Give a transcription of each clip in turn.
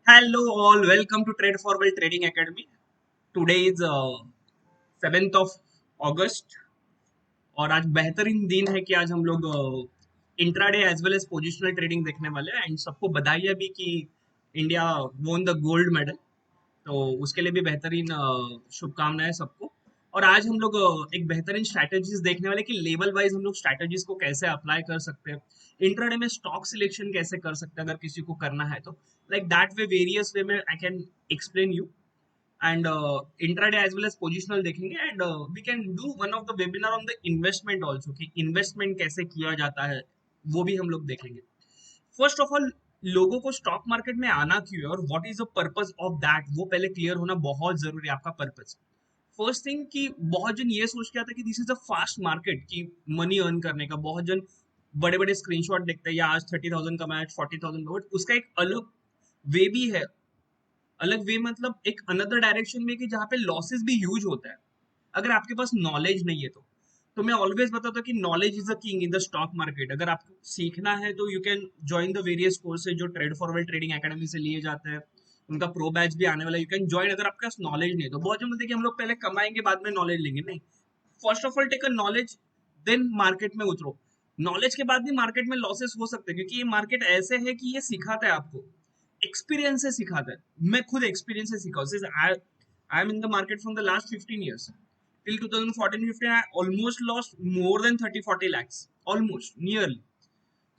Hello all, welcome to Trade for Well Trading Academy. Today is 7th of August और आज बेहतरीन दिन है कि आज हम लोग intraday as well as positional trading देखने वाले हैं एंड सबको बधाई है भी कि India won the gold medal. तो उसके लिए भी बेहतरीन शुभकामनाएं सबको। और आज हम लोग एक बेहतरीन स्ट्रैटेजीज देखने वाले कि लेवल वाइज हम लोग स्ट्रैटेजीज को कैसे अप्लाई कर सकते हैं, इंट्राडे में स्टॉक सिलेक्शन कैसे कर सकते हैं अगर किसी को करना है तो like that way various way में I can explain you and intraday as well as positional देखेंगे and we can do one of the webinar on the investment also कि इन्वेस्टमेंट कैसे किया जाता है, वो भी हम लोग देखेंगे। फर्स्ट ऑफ ऑल, लोगों को स्टॉक मार्केट में आना क्यों है और what is the purpose of that, वो पहले क्लियर होना बहुत जरूरी है। आपका पर्पस फर्स्ट थिंग कि बहुत जन ये सोच के आता है कि this is a fast market की मनी अर्न करने का। बहुत जन बड़े बड़े स्क्रीनशॉट देखते हैं या आज 30,000 का मैच 40,000 का, उसका एक अलग वे भी है। अलग वे मतलब एक अनदर डायरेक्शन में कि जहाँ पे लॉसेस भी ह्यूज होता है अगर आपके पास नॉलेज नहीं है तो मैं ऑलवेज बताता हूँ कि knowledge is the king in the stock market. अगर आपको सीखना है तो you can join the various courses जो ट्रेड फॉरवर्ड ट्रेडिंग एकेडमी से लिए जाते हैं। उनका प्रो बैच भी आने वाला है, यू कैन ज्वाइन अगर आपके पास नॉलेज नहीं है तो। बहुत जन बोलते हैं कि हम लोग पहले कमाएंगे बाद में नॉलेज लेंगे, नहीं। First of all take a knowledge, then market में उतरो। नॉलेज के बाद भी मार्केट में लॉसेस हो सकते हैं क्योंकि ये मार्केट ऐसे है कि ये सिखाता है आपको, एक्सपीरियंस से सिखाता है। मैं खुद एक्सपीरियंस से सीखा हूँ। I M in the market from the last 15 years till 2014-15 I almost lost more than 30-40 lakhs, almost nearly।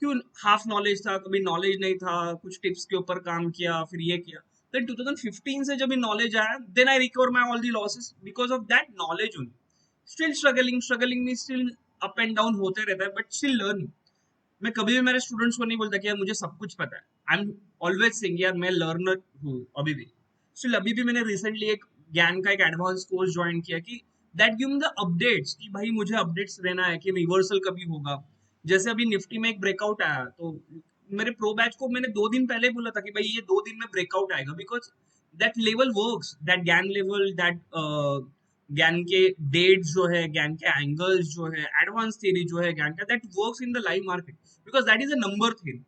क्यों? हाफ नॉलेज था, कभी नॉलेज नहीं था, कुछ टिप्स के ऊपर काम किया, फिर ये किया। देन 2015 से जब नॉलेज आया, then I recover my all the losses because of that knowledge only. Still struggling में स्टिल अप एंड डाउन होते रहता है बट स्टिल लर्निंग। मैं कभी भी मेरे स्टूडेंट्स को नहीं बोलता कि यार मुझे सब कुछ पता है। आई एम ऑलवेज सेइंग यार मैं लर्नर हूँ अभी भी। स्टिल अभी भी मैंने रिसेंटली एक ज्ञान का एक एडवांस कोर्स ज्वाइन किया कि that give me the updates कि भाई मुझे अपडेट्स लेना है कि रिवर्सल कभी होगा। जैसे अभी निफ्टी में एक ब्रेकआउट आया तो मेरे प्रो बैच को मैंने 2 दिन पहले बोला था कि भाई ये 2 दिन में ब्रेकआउट आएगा because that level works, that ज्ञान लेवल, दैट ज्ञान के डेट्स जो है, ज्ञान के एंगल्स जो है, एडवांस थ्योरी जो है ज्ञान का, that works in the live market because that is a number thing.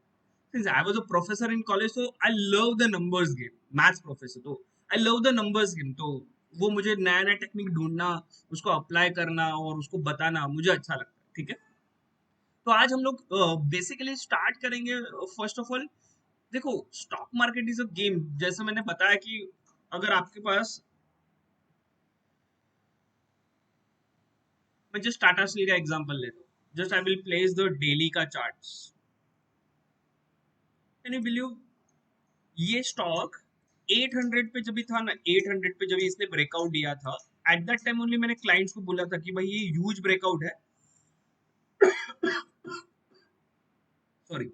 Since I was a professor in college so I love the numbers game, maths professor तो I love the numbers game. तो वो मुझे नया नया technique ढूंढना, उसको apply करना और उसको बताना मुझे अच्छा लगता है, ठीक है। तो आज हम लोग बेसिकली स्टार्ट करेंगे। फर्स्ट ऑफ ऑल देखो, stock market is a game. जैसे मैंने बताया कि अगर आपके पास, मैं जस्ट टाटा स्टील का एग्जांपल लेता हूँ। Just I will place the daily का चार्ट्स। कैन यू बिलीव ये स्टॉक 800 पे जब भी था ना, 800 पे जब इसने ब्रेकआउट दिया था, एट दैट टाइम ओनली मैंने क्लाइंट्स को बोला था कि भाई ये ह्यूज ब्रेकआउट है। सॉरी,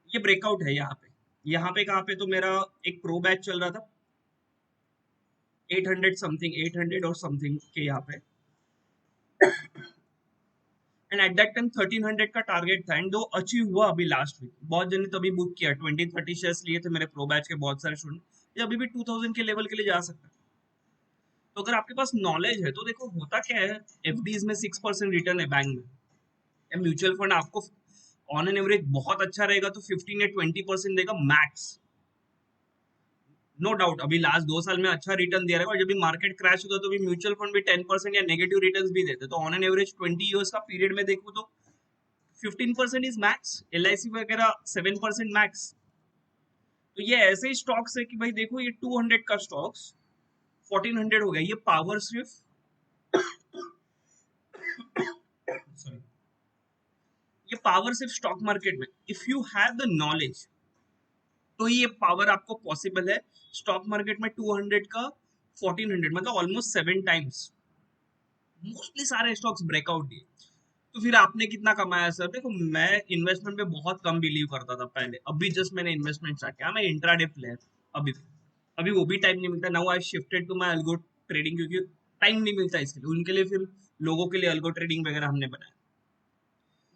ये ब्रेकआउट है यहाँ पे। यहाँ पे कहाँ पे तो मेरा एक प्रो बैच चल रहा था 800 समथिंग, 800 और समथिंग के यहाँ पे। एंड एट दैट टाइम 1300 का टारगेट था एंड वो अचीव हुआ अभी लास्ट वीक। बहुत जन ने तभी बुक किया, 20-30 शेयर्स लिए थे मेरे प्रो बैच के बहुत सारे स्टूडेंट। ये अभी भी 2000 के लेवल के लिए जा सकता है। तो अगर आपके पास नॉलेज है तो देखो होता क्या है, एफडीज में 6% रिटर्न है बैंक में। म्यूचुअल फंड आपको ऑन एन एवरेज बहुत अच्छा रहेगा तो 15 या 20% देगा मैक्स। नो डाउट अभी लास्ट 2 साल में अच्छा रिटर्न दे रहा है और जब भी मार्केट क्रैश होता है तो भी म्यूचुअल फंड भी 10% या नेगेटिव रिटर्न भी देते हैं। तो ऑन एन एवरेज 20 ईयर्स का पीरियड में देखूं तो 15% इज मैक्स। एलआईसी वगैरह 7% मैक्स। तो ये ऐसे ही स्टॉक्स है कि भाई देखो ये 200 का स्टॉक्स 1400 हो गया। ये पावर सिर्फ सॉरी, ये पावर सिर्फ स्टॉक मार्केट में, if you have the knowledge तो ये पावर आपको पॉसिबल है। स्टॉक मार्केट में 200 का 1400 मतलब ऑलमोस्ट 7 टाइम्स। मोस्टली सारे स्टॉक्स ब्रेकआउट दिए। तो फिर आपने कितना कमाया सर? देखो मैं इन्वेस्टमेंट में बहुत कम बिलीव करता था पहले, अभी जस्ट मैंने इन्वेस्टमेंट स्टार्ट किया। मैं इंट्राडे प्लेयर अभी अभी वो भी टाइम नहीं मिलता। Now I shifted to my algo trading क्योंकि टाइम नहीं मिलता इसके लिए। उनके लिए फिर लोगों के लिए अल्गो ट्रेडिंग वगैरह हमने बनाया।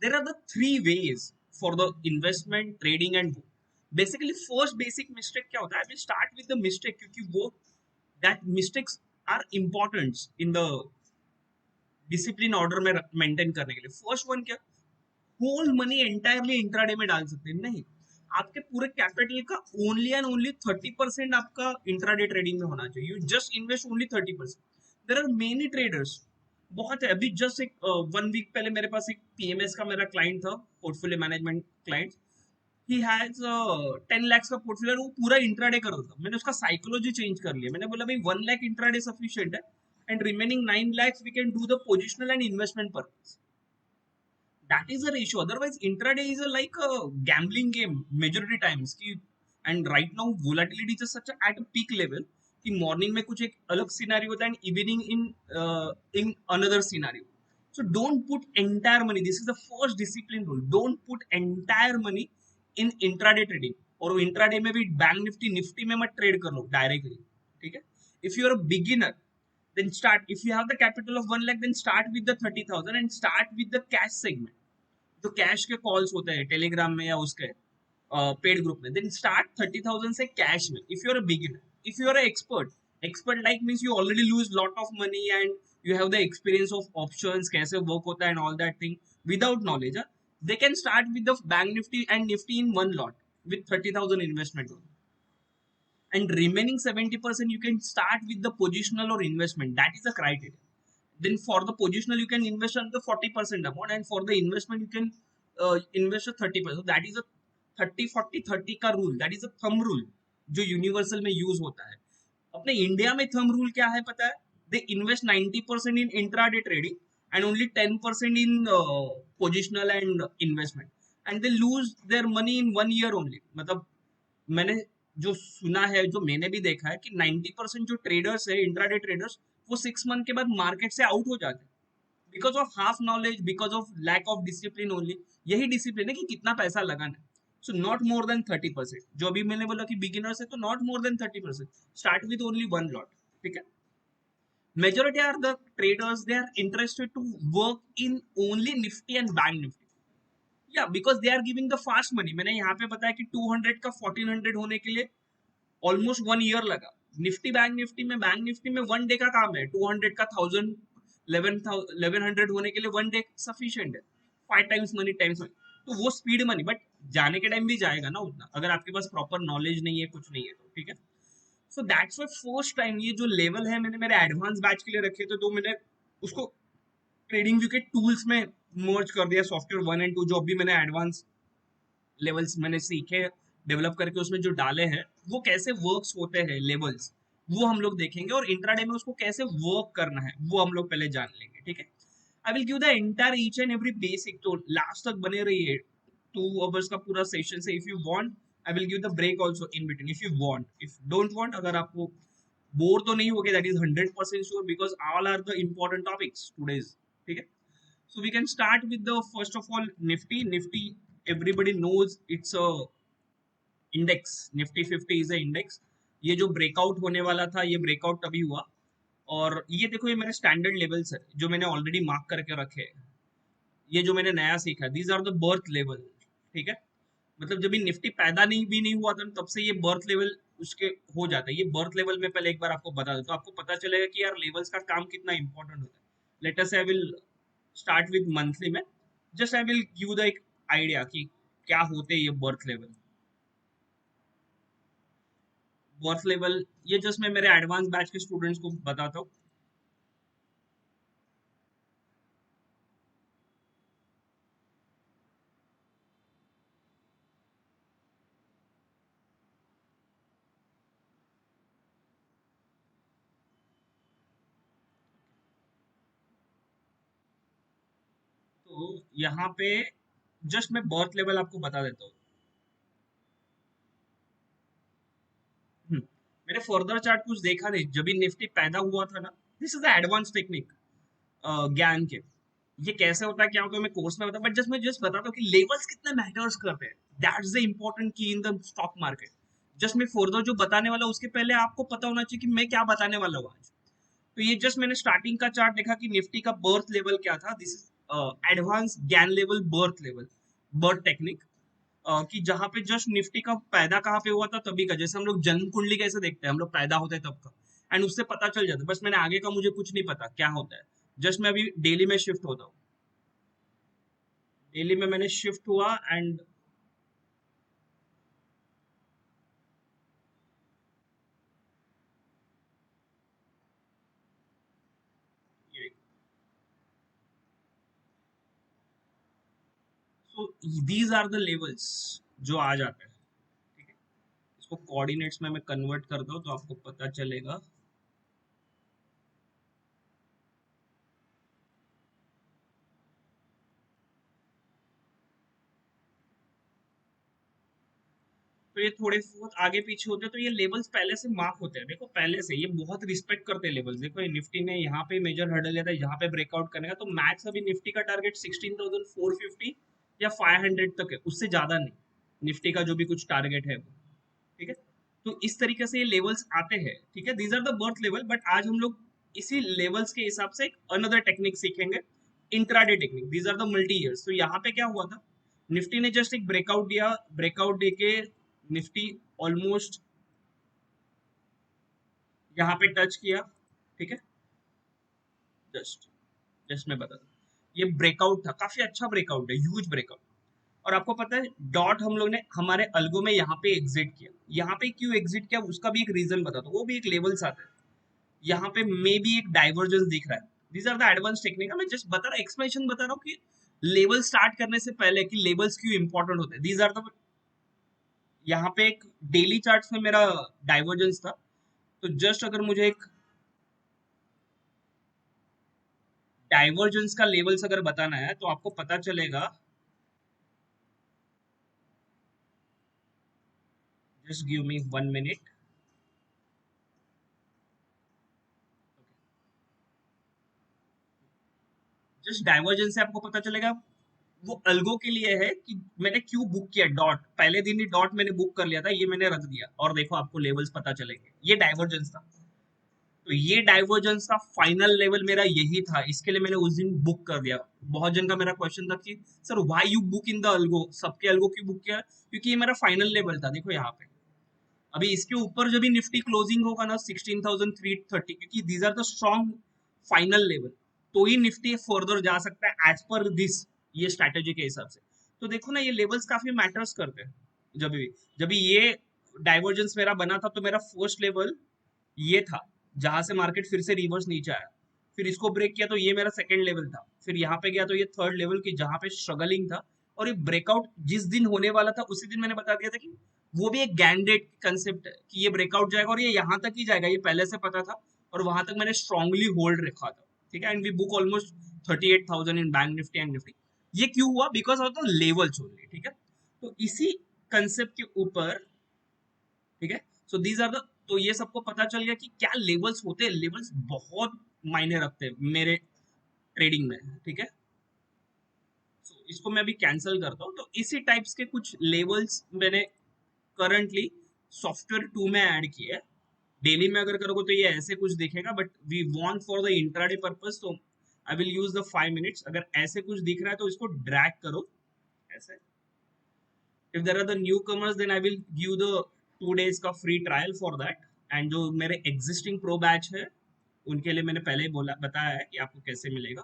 There are the 3 ways for the investment trading and basically first basic mistake क्या होता है, I will start with the mistake क्योंकि वो that mistakes are important in the discipline order में मेंटेन करने के लिए। फर्स्ट वन क्या, होल मनी एंटायरली इंट्राडे में डाल सकते हैं? नहीं। आपके पूरे कैपिटल का ओनली एंड ओनली 30% आपका इंट्राडे ट्रेडिंग में होना चाहिए. You just invest only 30%. There are many traders, बहुत है. अभी जस्ट एक 1 वीक पहले मेरे पास एक पीएमएस का मेरा क्लाइंट था, portfolio management client. He has 10 lakhs का पोर्टफोलियो, वो पूरा इंट्राडे कर रहा था. मैंने उसका साइकोलॉजी चेंज कर लिया. मैंने बोला भाई 1 lakh इंट्राडे सफिशिएंट है, and remaining 9 lakhs we can do the positional and investment purpose. That is a ratio. Otherwise, intraday is a, like a gambling game majority times. कि and right now volatility is such a, at a peak level कि morning में कुछ एक अलग scenario होता है and evening in another scenario. So don't put entire money. This is the first discipline rule. Don't put entire money in intraday trading. और intraday में भी बैंक निफ्टी में मत ट्रेड कर लो डायरेक्टली. ठीक है. If you are a beginner, then start. If you have the capital of 1 lakh, then start with the 30,000 and start with the cash segment. तो cash के कॉल्स होते हैं टेलीग्राम में या उसके पेड ग्रुप में. देन स्टार्ट 30,000 से cash में. If you are a beginner, if you are a expert like means you already lose lot of money and you have the experience of options, कैसे work होता है and all that thing without knowledge, they can start with the Bank Nifty and Nifty in one lot with 30,000 investment only. And remaining 70% you can start with the positional or investment. That is the criteria. Then for the positional you can invest on the 40% amount, and for the investment you can invest a 30%. So that is a 30-40-30 का rule. That is a thumb rule जो universal में use होता है. अपने India में thumb rule क्या है पता है? They invest 90% in intraday trading and only 10% in positional and investment, and they lose their money in 1 year only. मतलब मैंने जो सुना है, जो मैंने भी देखा है कि 90% जो ट्रेडर्स है, इंट्राडे ट्रेडर्स, वो 6 month के बाद मार्केट से आउट हो जाते हैं because of half knowledge, because of lack of discipline only. यही डिसिप्लिन है कि कितना पैसा लगाना है. So not more than 30%. जो अभी मैंने बोला कि बिगिनर्स है तो not more than 30%. Start with only one lot. ठीक है. Majority are the traders, they are interested to work in only Nifty and bank Nifty. या because they are giving the fast money. मैंने यहाँ पे बताया कि 200 का 1400 होने के लिए ऑलमोस्ट 1 year लगा. बैंक निफ्टी में 1 day का काम है. 200 का 1000 1100 होने के लिए 1 day सफिशिएंट है. 5 times मनी, टाइम्स मनी. तो वो स्पीड मनी, बट जाने के टाइम भी जाएगा ना उतना, अगर आपके पास प्रॉपर नॉलेज नहीं है, कुछ नहीं है तो. ठीक है. So that's why first time ये जो लेवल है मैंने मेरे एडवांस बैच के लिए रखे थे, तो मैंने उसको ट्रेडिंग व्यू के टूल्स में मर्ज कर दिया, सॉफ्टवेयर 1 and 2, जो अभी मैंने एडवांस लेवल्स मैंने सीखे, डेवलप करके उसमें जो डाले हैं, वो कैसे वर्क्स होते हैं लेवल्स, वो हम लोग देखेंगे. और इंट्राडे में उसको कैसे वर्क करना है वो हम लोग पहले जान लेंगे. ठीक है. I will give the entire each and every basic. तो लास्ट तक बने रहिए. 2 hours का पूरा सेशन से. If you want I will give the break also in between, if you want. If don't want, अगर आपको बोर तो नहीं होगे, that is 100% sure, because all are the important topics today's. ठीक है. So we can start with the first of all Nifty. Nifty, everybody knows it's a index. Nifty 50 is a index. ये जो breakout होने वाला था, ये breakout तभी हुआ. और ये देखो, ये मेरे स्टैंडर्ड लेवल्स है जो मैंने ऑलरेडी मार्क करके रखे हैं. ये जो मैंने नया सीखा, these are the birth level. ठीक है. मतलब जब ये निफ्टी पैदा नहीं हुआ था, तब से ये बर्थ लेवल उसके हो जाता है. ये बर्थ लेवल में पहले एक बार आपको बता दो, तो आपको पता चलेगा कि यार लेवल्स का काम कितना इंपॉर्टेंट होता है. Let us I will start with monthly में. Just I will give the एक आइडिया कि क्या होते हैं ये बर्थ लेवल. बर्थ लेवल ये जस्ट मैं मेरे एडवांस बैच के स्टूडेंट्स को बताता हूँ. तो यहाँ पे जस्ट मैं बर्थ लेवल आपको बता देता हूँ. मैंने फर्दर चार्ट कुछ देखा नहीं. जब भी निफ्टी पैदा हुआ था ना, this is the advance technique ज्ञान के. ये कैसे होता है, क्या होता है, मैं कोर्स में बता, बट जस्ट मैं जस्ट बताता हूँ कि लेवल्स कितने मैटर्स करते हैं. दैट्स द इंपॉर्टेंट की in the stock market. Just मैं फर्दर जो बताने वाला हूँ, उसके पहले आपको पता होना चाहिए कि मैं क्या बताने वाला हूँ आज. तो ये जस्ट मैंने स्टार्टिंग का चार्ट देखा कि निफ्टी का बर्थ लेवल क्या था. दिस इज एडवांस ज्ञान level, birth level, birth technique. कि जहाँ पे जस्ट निफ्टी का पैदा कहाँ पे हुआ था तभी का. जैसे हम लोग जन्म कुंडली कैसे देखते हैं, हम लोग पैदा होते हैं तब का, एंड उससे पता चल जाता है. बस मैंने आगे का मुझे कुछ नहीं पता क्या होता है. जस्ट मैं अभी डेली में शिफ्ट होता हूँ. डेली में मैंने शिफ्ट हुआ एंड तो दीज आर द लेवल्स जो आ जाते हैं, ठीक है। इसको कोऑर्डिनेट्स में मैं कन्वर्ट करता हूँ तो आपको पता चलेगा। तो ये थोड़े बहुत आगे पीछे होते हैं, तो ये लेवल्स पहले से मार्क होते हैं, देखो पहले से ये बहुत रिस्पेक्ट करते हैं लेवल्स। देखो ये निफ्टी ने यहाँ पे मेजर हर्डल लिया था, यहाँ पे ब्रेकआउट करने का, तो मैक्स अभी निफ्टी का टारगेट 16,450 या 500 तक है, उससे ज्यादा नहीं निफ्टी का जो भी कुछ टारगेट है वो, ठीक है। तो इस तरीके से ये लेवल्स आते हैं, ठीक है। These are the birth level, but आज हम लोग इसी लेवल्स के हिसाब से एक अनदर टेक्निक सीखेंगे, intraday technique. These are the multi years. तो यहाँ पे क्या हुआ था, निफ्टी ने जस्ट एक ब्रेकआउट दिया, ब्रेकआउट दे के निफ्टी ऑलमोस्ट यहाँ पे टच किया, ठीक है। जस्ट जस्ट मैं बता दूं, ये ब्रेकआउट था, काफी अच्छा ब्रेकआउट है, ह्यूज ब्रेकआउट। और आपको पता है डॉट हम लोग ने हमारे अल्गो में यहाँ पे एग्जिट किया, यहाँ पे क्यों एग्जिट किया उसका भी एक रीजन बता दो, वो भी एक लेवल्स आता है। यहाँ पे मे भी एक डाइवर्जेंस दिख रहा है। These are the advance technique. मैं जस्ट बता रहा हूँ, एक्सप्लेनेशन बता रहा हूँ कि लेवल स्टार्ट करने से पहले कि लेवल्स क्यों इंपॉर्टेंट होते हैं। दीज आर द, यहाँ पे एक डेली चार्ट्स में मेरा डाइवर्जेंस था, तो जस्ट अगर मुझे एक डाइवर्जेंस का लेवल्स अगर बताना है तो आपको पता चलेगा, just give me 1 minute. Just divergence से आपको पता चलेगा, वो अल्गो के लिए है कि मैंने क्यों बुक किया डॉट, पहले दिन ही डॉट मैंने बुक कर लिया था, ये मैंने रख दिया और देखो आपको लेवल्स पता चलेंगे, ये डाइवर्जेंस था। तो ये डाइवर्जेंस का फाइनल लेवल मेरा यही था, इसके लिए मैंने उस दिन बुक कर दिया। बहुत जन का मेरा क्वेश्चन था कि sir why you book in the algo, सबके अल्गो क्यों बुक किया, क्योंकि ये मेरा फाइनल लेवल था। देखो यहाँ पे अभी इसके ऊपर जो भी निफ्टी क्लोजिंग होगा ना 16,330, क्योंकि these are the strong final level, तो ही निफ्टी फर्दर जा सकता है एज पर दिस, ये स्ट्रैटेजी के हिसाब से। तो देखो ना ये लेवल्स काफी मैटर्स करते हैं। जब भी ये डाइवर्जेंस मेरा बना था तो मेरा फर्स्ट लेवल ये था, जहां से मार्केट फिर से रिवर्स नीचे आया, फिर इसको ब्रेक किया तो ये मेरा सेकंड लेवल था, फिर यहाँ पे गया तो ये थर्ड लेवल की जहां पे स्ट्रगलिंग था। और ये ब्रेकआउट जिस दिन होने वाला था उसी दिन मैंने बता दिया था कि वो भी एक गैंडेट कंसेप्ट है कि ये ब्रेकआउट जाएगा और ये यहाँ तक ही जाएगा, ये पहले से पता था और वहां तक मैंने स्ट्रांगली होल्ड रखा था, ठीक है। And we book almost 38,000 in Bank Nifty and Nifty. ये क्यों हुआ, because of the levels only, ठीक है। तो इसी कंसेप्ट के ऊपर, ठीक है। सो दीज आर द, तो ये सबको पता चल गया कि क्या लेवल्स होते हैं। लेवल्स बहुत मायने रखते हैं मेरे ट्रेडिंग में, ठीक है। so, इसको मैं अभी कैंसिल करता हूँ। तो इसी टाइप्स के कुछ लेवल्स मैंने करंटली सॉफ्टवेयर 2 में ऐड किया है। डेली में अगर करोगे तो ये ऐसे कुछ दिखेगा, but we want for the intraday purpose, तो I will use the 5 minutes. अगर ऐसे कुछ दिख रहा है तो इसको ड्रैग करो ऐसे। if there are the newcomers then I will give the 2 days का free trial for that। and जो मेरे existing pro batch है उनके लिए मैंने पहले ही बोला बताया है कि आपको कैसे मिलेगा।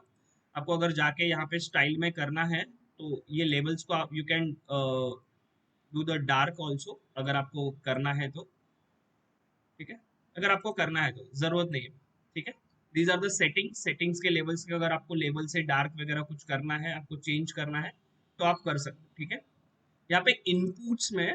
आपको अगर जाके यहाँ पे स्टाइल में करना है तो ये लेवल्स को आप you can do the dark also, अगर आपको करना है तो, ठीक है। अगर आपको करना है तो जरूरत नहीं है, ठीक है। दीज आर द सेटिंग्स के लेवल्स के, अगर आपको लेवल से डार्क वगैरह कुछ करना है, आपको चेंज करना है तो आप कर सकते हो, ठीक है। यहाँ पे इनपुट्स में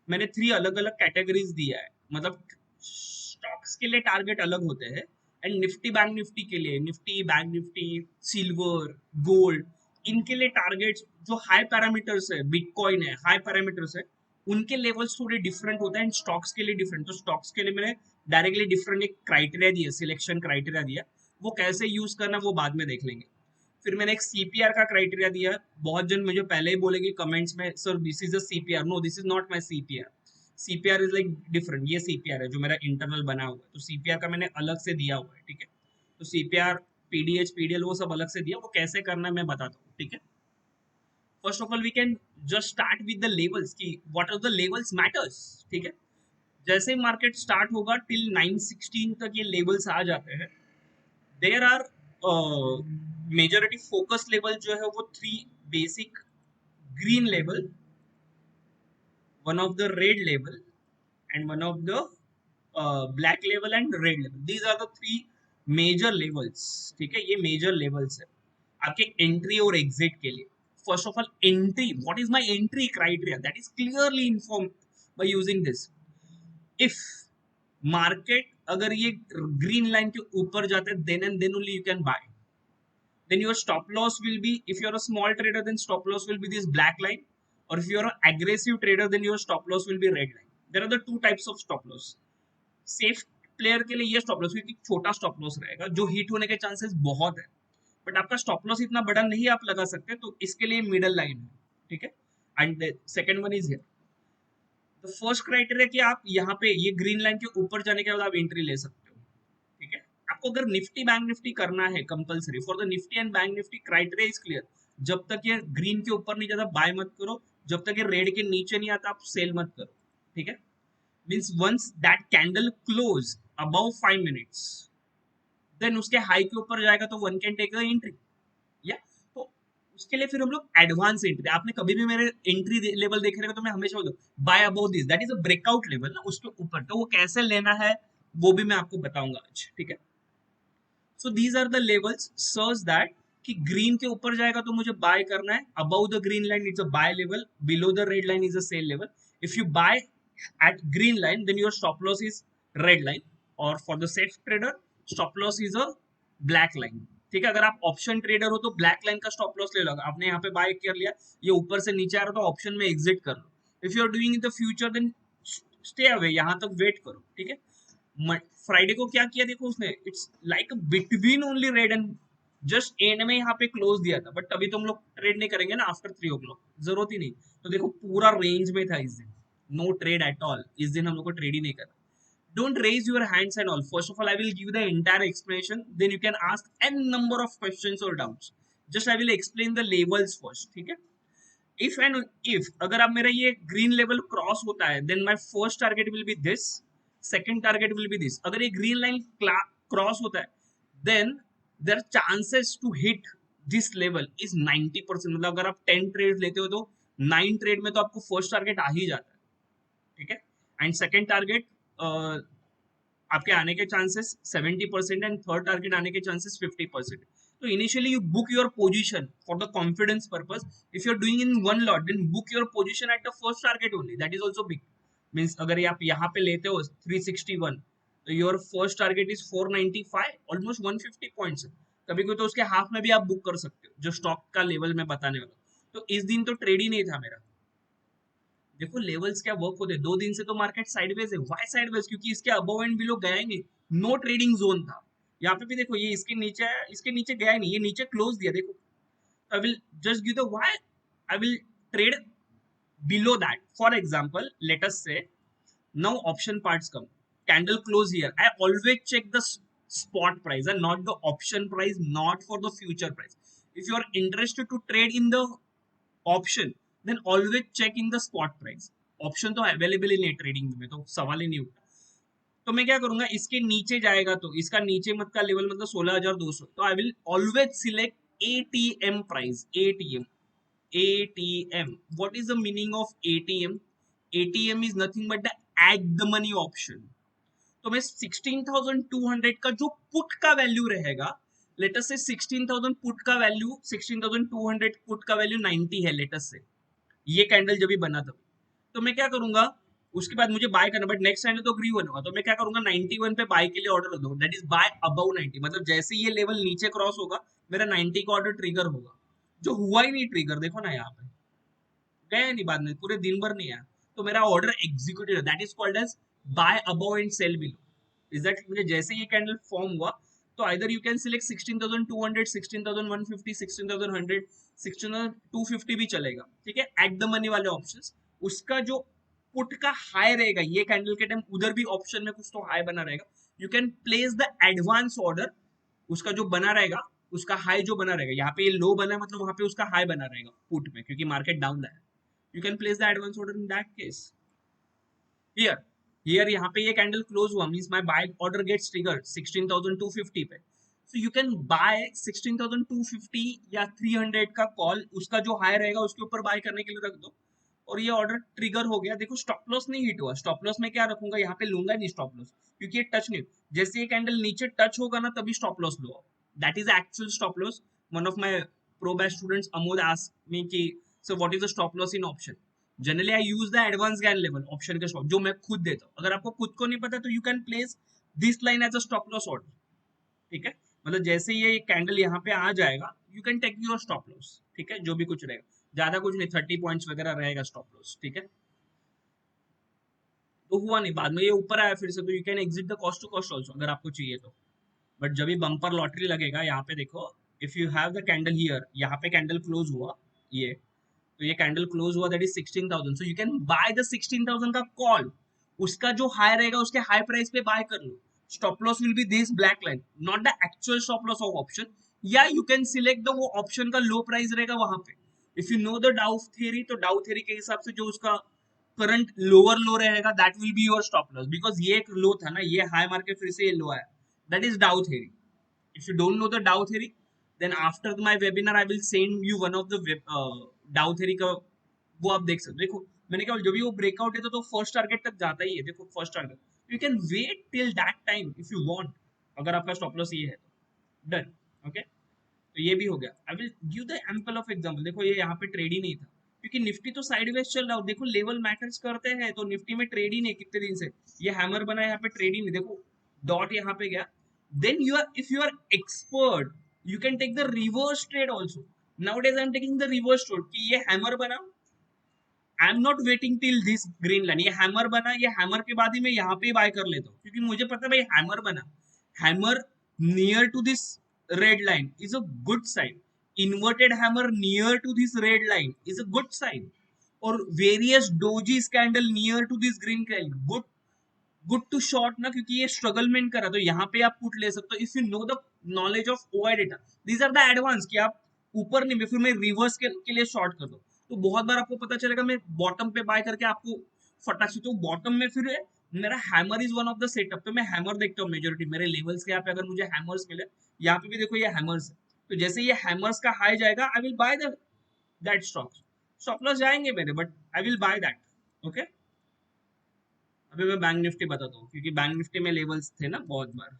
मैंने 3 अलग अलग कैटेगरीज दिया है, मतलब स्टॉक्स के लिए टारगेट अलग होते हैं एंड निफ्टी बैंक निफ्टी के लिए, Nifty bank Nifty silver gold, इनके लिए टारगेट्स जो हाई पैरामीटर्स है, बिटकॉइन है हाई पैरामीटर्स है, उनके लेवल्स थोड़े डिफरेंट होते हैं एंड स्टॉक्स के लिए डिफरेंट। तो स्टॉक्स के लिए मैंने डायरेक्टली डिफरेंट एक क्राइटेरिया दिया, सिलेक्शन क्राइटेरिया दिया, वो कैसे यूज करना वो बाद में देख लेंगे। फिर मैंने एक सीपीआर का क्राइटेरिया दिया। बहुत जन मुझे पहले ही बोलेंगे कमेंट्स में, sir this is a CPR, no this is not my CPR, CPR is like different, ये सीपीआर है जो मेरा इंटरनल बना हुआ है, तो सीपीआर का मैंने अलग से दिया हुआ है, ठीक है। तो सीपीआर पीडीएच पीडीएल वो सब अलग से दिया, वो कैसे करना है मैं बताता हूँ, ठीक है। First of all we can just start with the levels की what are the levels matters, ठीक है। जैसे मार्केट स्टार्ट होगा टिल 916 तक ये लेवल्स आ जाते हैं। There are majority focus level जो है वो 3 basic, green level, one of the red level and one of the black level and red level, these are the 3 major levels, ठीक है। ये मेजर लेवल्स है आपके एंट्री और एग्जिट के लिए। first of all, entry. What is my entry criteria? That is clearly informed by using this. If market अगर ये green line के ऊपर जाता है, then and then only you can buy. Then your stop loss will be, if you're a small trader, then stop loss will be this black line, or if you're an aggressive trader, then your stop loss will be red line. There are the two types of stop loss. Safe player के लिए ये stop loss, क्योंकि छोटा stop loss रहेगा, जो hit होने के chances बहुत है, बट आपका स्टॉप लॉस इतना बड़ा नहीं आप लगा सकते, तो इसके लिए मिडल लाइन है, ठीक है. And second one is here the first criteria कि आप यहाँ पे ये ग्रीन लाइन के ऊपर जाने के बाद आप एंट्री ले सकते हो, ठीक है. आपको अगर निफ्टी बैंक निफ्टी करना है compulsory for the Nifty and bank Nifty, criteria is clear. जब तक ये ग्रीन के ऊपर नहीं जाता बाय मत करो, जब तक ये रेड के नीचे नहीं आता आप सेल मत करो, ठीक है. Means once that candle close above 5 minutes, then उसके हाई के ऊपर जाएगा तो one can take the entry. या तो उसके लिए फिर हम लोग एडवांस एंट्री, आपने कभी भी मेरे एंट्री लेवल देखे रहेगा तो मैं हमेशा बोलता हूं buy above this, that is a breakout level ना, उसके ऊपर. तो वो कैसे लेना है वो भी मैं आपको बताऊंगा आज, ठीक है. So these are the levels such that कि ग्रीन के ऊपर जाएगा तो मुझे बाय करना है, above the green line it's a buy level, below the red line is a sell level. If you buy at green line then your stop loss is red line, or for the safe trader stop loss is a black line, ठीक है. अगर आप option trader हो तो black line का stop loss ले लो. आपने यहाँ पे बाय कर लिया, ये ऊपर से नीचे आ रहा तो ऑप्शन में एग्जिट कर लो. If you are doing in the future then stay away, यहाँ तक वेट करो, ठीक है. फ्राइडे को क्या किया देखो उसने, it's like between only red and just and में यहाँ पे क्लोज दिया था, बट तभी तो हम लोग ट्रेड नहीं करेंगे ना आफ्टर 3 o'clock, जरूरत ही नहीं. तो देखो पूरा रेंज में था इस दिन, नो ट्रेड एट ऑल. इस दिन हम लोग को ट्रेड ही नहीं करना. Don't raise your hands and all. First of all, I will give the entire explanation. Then you can ask n number of questions or doubts. Just I will explain the levels first. ठीक है? If अगर आप मेरा ये green level cross होता है, then my first target will be this. Second target will be this. अगर ये green line cross होता है, then their chances to hit this level is 90%. मतलब अगर आप 10 ट्रेड लेते हो तो 9 ट्रेड में तो आपको फर्स्ट टारगेट आ ही जाता है, ठीक है. एंड सेकेंड टारगेट आपके आने के चांसेस 70% एंड थर्ड टारगेट आने के चांसेस 50%. तो initially you book your position for the confidence purpose. If you are doing in one lot then book your position at the first target only, that is also big. Means अगर आप यहाँ पे लेते हो 361 तो your first target is 495, almost 150 points. कभी कोई तो उसके हाफ में भी आप बुक कर सकते हो, जो स्टॉक का लेवल मैं बताने वाला. तो इस दिन तो ट्रेड ही नहीं था मेरा. देखो लेवल्स क्या वर्क होते हैं. 2 दिन से तो मार्केट साइडवेज है. Why sideways? क्योंकि इसके अबव एंड बिलो गया ही नहीं, नो ट्रेडिंग जोन था. यहाँ पे भी देखो ये इसके नीचे है, इसके नीचे गया ही नहीं, ये नीचे क्लोज दिया. देखो I will just give the why I will trade below that. For example let us say now option parts come, candle close here, I always check the spot price and not the option price, not for the future price. If you are interested to trade in the option then always check in the spot price. Option तो available ही नहीं trading में, तो सवाल ही नहीं उठता. तो मैं क्या करूंगा, इसके नीचे जाएगा तो इसका नीचे मत का लेवल मतलब 16,200, तो I will always select ATM price. ATM what is the meaning of ATM? ATM is nothing but the at the money option. तो मैं 16,200 का जो पुट का वैल्यू रहेगा, लेट अस से 16,000 पुट का वैल्यू, 16,200 पुट का वैल्यू 90 है लेट अस से, ये कैंडल जब भी बना था, तो मैं क्या करूंगा उसके बाद मुझे बाय करना, बट नेक्स्ट कैंडल तो ग्रीन होगा, तो मैं क्या करूंगा 91 पे बाय के लिए ऑर्डर दूंगा. That is by above 90. मतलब जैसे ये लेवल नीचे क्रॉस होगा मेरा 90 का ऑर्डर ट्रिगर होगा, जो हुआ ही नहीं ट्रिगर. देखो ना यहाँ पे गया नहीं, बाद में पूरे दिन भर नहीं आया, तो मेरा order executed. That is called as buy above and sell below. Is that मुझे जैसे ये कैंडल फॉर्म हुआ तो आइदर यू कैन सिलेक्ट 16,200, 16,150, 16,100, 16,250 भी चलेगा, ठीक है. एट द मनी वाले ऑप्शंस, उसका जो पुट का हाई रहेगा ये कैंडल के टाइम, उधर भी ऑप्शन में कुछ तो हाई बना रहेगा. You can place the advance order, उसका जो बना रहेगा उसका हाई जो बना रहेगा, यहाँ पे ये लो बना है मतलब वहां पे उसका हाई बना रहेगा पुट में, क्योंकि मार्केट डाउन है. You can place the advance order in that case. Here यहाँ पे ये कैंडल क्लोज हुआ means my buy order gets triggered 16,250 पे. सो यू कैन बाय 16,250 या 300 का कॉल, उसका जो हाई रहेगा उसके ऊपर बाय करने के लिए रख दो, और ये ऑर्डर ट्रिगर हो गया. देखो स्टॉप लॉस नहीं हिट हुआ, स्टॉप लॉस में क्या रखूंगा, यहाँ पे लूंगा नहीं स्टॉप लॉस, क्योंकि ये टच नहीं. जैसे ये कैंडल नीचे टच होगा ना तभी stop loss low, that is actual stop loss. One of my pro batch students Amod asked me कि so what is the stop loss in option? Generally I use the advanced GAN level option के stop जो मैं खुद देता हूँ. अगर आपको खुद को नहीं पता तो you can place this line as a stop loss order. ठीक है, मतलब जैसे ये कैंडल यहाँ पे आ जाएगा you can take your stop loss. ठीक है, जो भी कुछ रहेगा, ज्यादा कुछ नहीं, 30 पॉइंट्स वगैरह रहेगा स्टॉप लॉस. ठीक है, तो हुआ नहीं, बाद में ये ऊपर आया फिर से, तो you can exit the cost to cost also अगर आपको चाहिए तो. बट जब भी बम्पर लॉटरी लगेगा, यहाँ पे देखो, if you have the candle here, यहाँ पे कैंडल क्लोज हुआ ये, तो ये कैंडल क्लोज हुआ that is 16,000, so you can by the 16,000 का कॉल. उसका जो हाई रहेगा उसके हाई प्राइस पे बाय कर लो. Stop loss will be this black line, not the actual stop loss of option. या यू कैन सिलेक्ट द वो ऑप्शन का लो प्राइस रहेगा वहां पे. If you know the Dow theory, तो डाउ थ्योरी के हिसाब से जो उसका करंट लोअर लो रहेगा that will be your stop loss. Because ये एक लो था ना, ये हाई मार के फिर से ये लो आया, दैट इज डाउ theory. If you don't know the Dow theory, then after my webinar I will send you one of the Dow theory का, वो आप देख सकते हो. देखो मैंने क्या, जब भी वो ब्रेकआउट है तो फर्स्ट टारगेट तक जाता ही है. देखो first target, you can wait till that time if you want, अगर आपका स्टॉप लॉस ये है तो डन. ओके, तो ये भी हो गया. आई will give the ample of example. देखो ये यहाँ पे ट्रेड ही नहीं था क्योंकि निफ्टी तो साइडवेज चल रहा हो. देखो लेवल मैटर्स करते हैं, तो निफ्टी में ट्रेड ही नहीं कितने दिन से. ये हैमर बना, यहाँ पे ट्रेड ही नहीं. देखो डॉट यहाँ पे गया. Then if you are expert, you can take the reverse trade also. Nowadays I am taking the reverse trade कि ये hammer बना, I am not waiting till this green line. ये hammer बना, ये hammer के बाद ही मैं यहाँ पे बाय कर लेता हूँ क्योंकि मुझे पता है भाई hammer बना, hammer near to this red line is a good sign. Inverted hammer near to this red line is a good sign. और various doji candle near to this green line, good to short ना, क्योंकि ये struggle में करा, तो यहाँ पे आप पुट ले सकते हो. If you know the knowledge of OI data, these are the advance कि आप ऊपर नहीं, फिर मैं रिवर्स के लिए शॉर्ट कर दो, तो बहुत बार आपको पता चलेगा मैं बॉटम पे बाय करके आपको फटाक से, तो बॉटम में फिर मेरा hammer is one of the setup, तो मैं हैमर देखता हूँ मेजोरिटी मेरे लेवल्स के. यहाँ पे अगर मुझे हैमर्स मिले, यहाँ पे भी देखो ये हैमर्स है, तो जैसे ये हैमर्स का हाई जाएगा I will by the that stock. Stop loss जाएंगे मेरे, but I will by that. Okay, अभी मैं बैंक निफ्टी बताता हूँ क्योंकि बैंक निफ्टी में लेवल्स थे ना बहुत बार.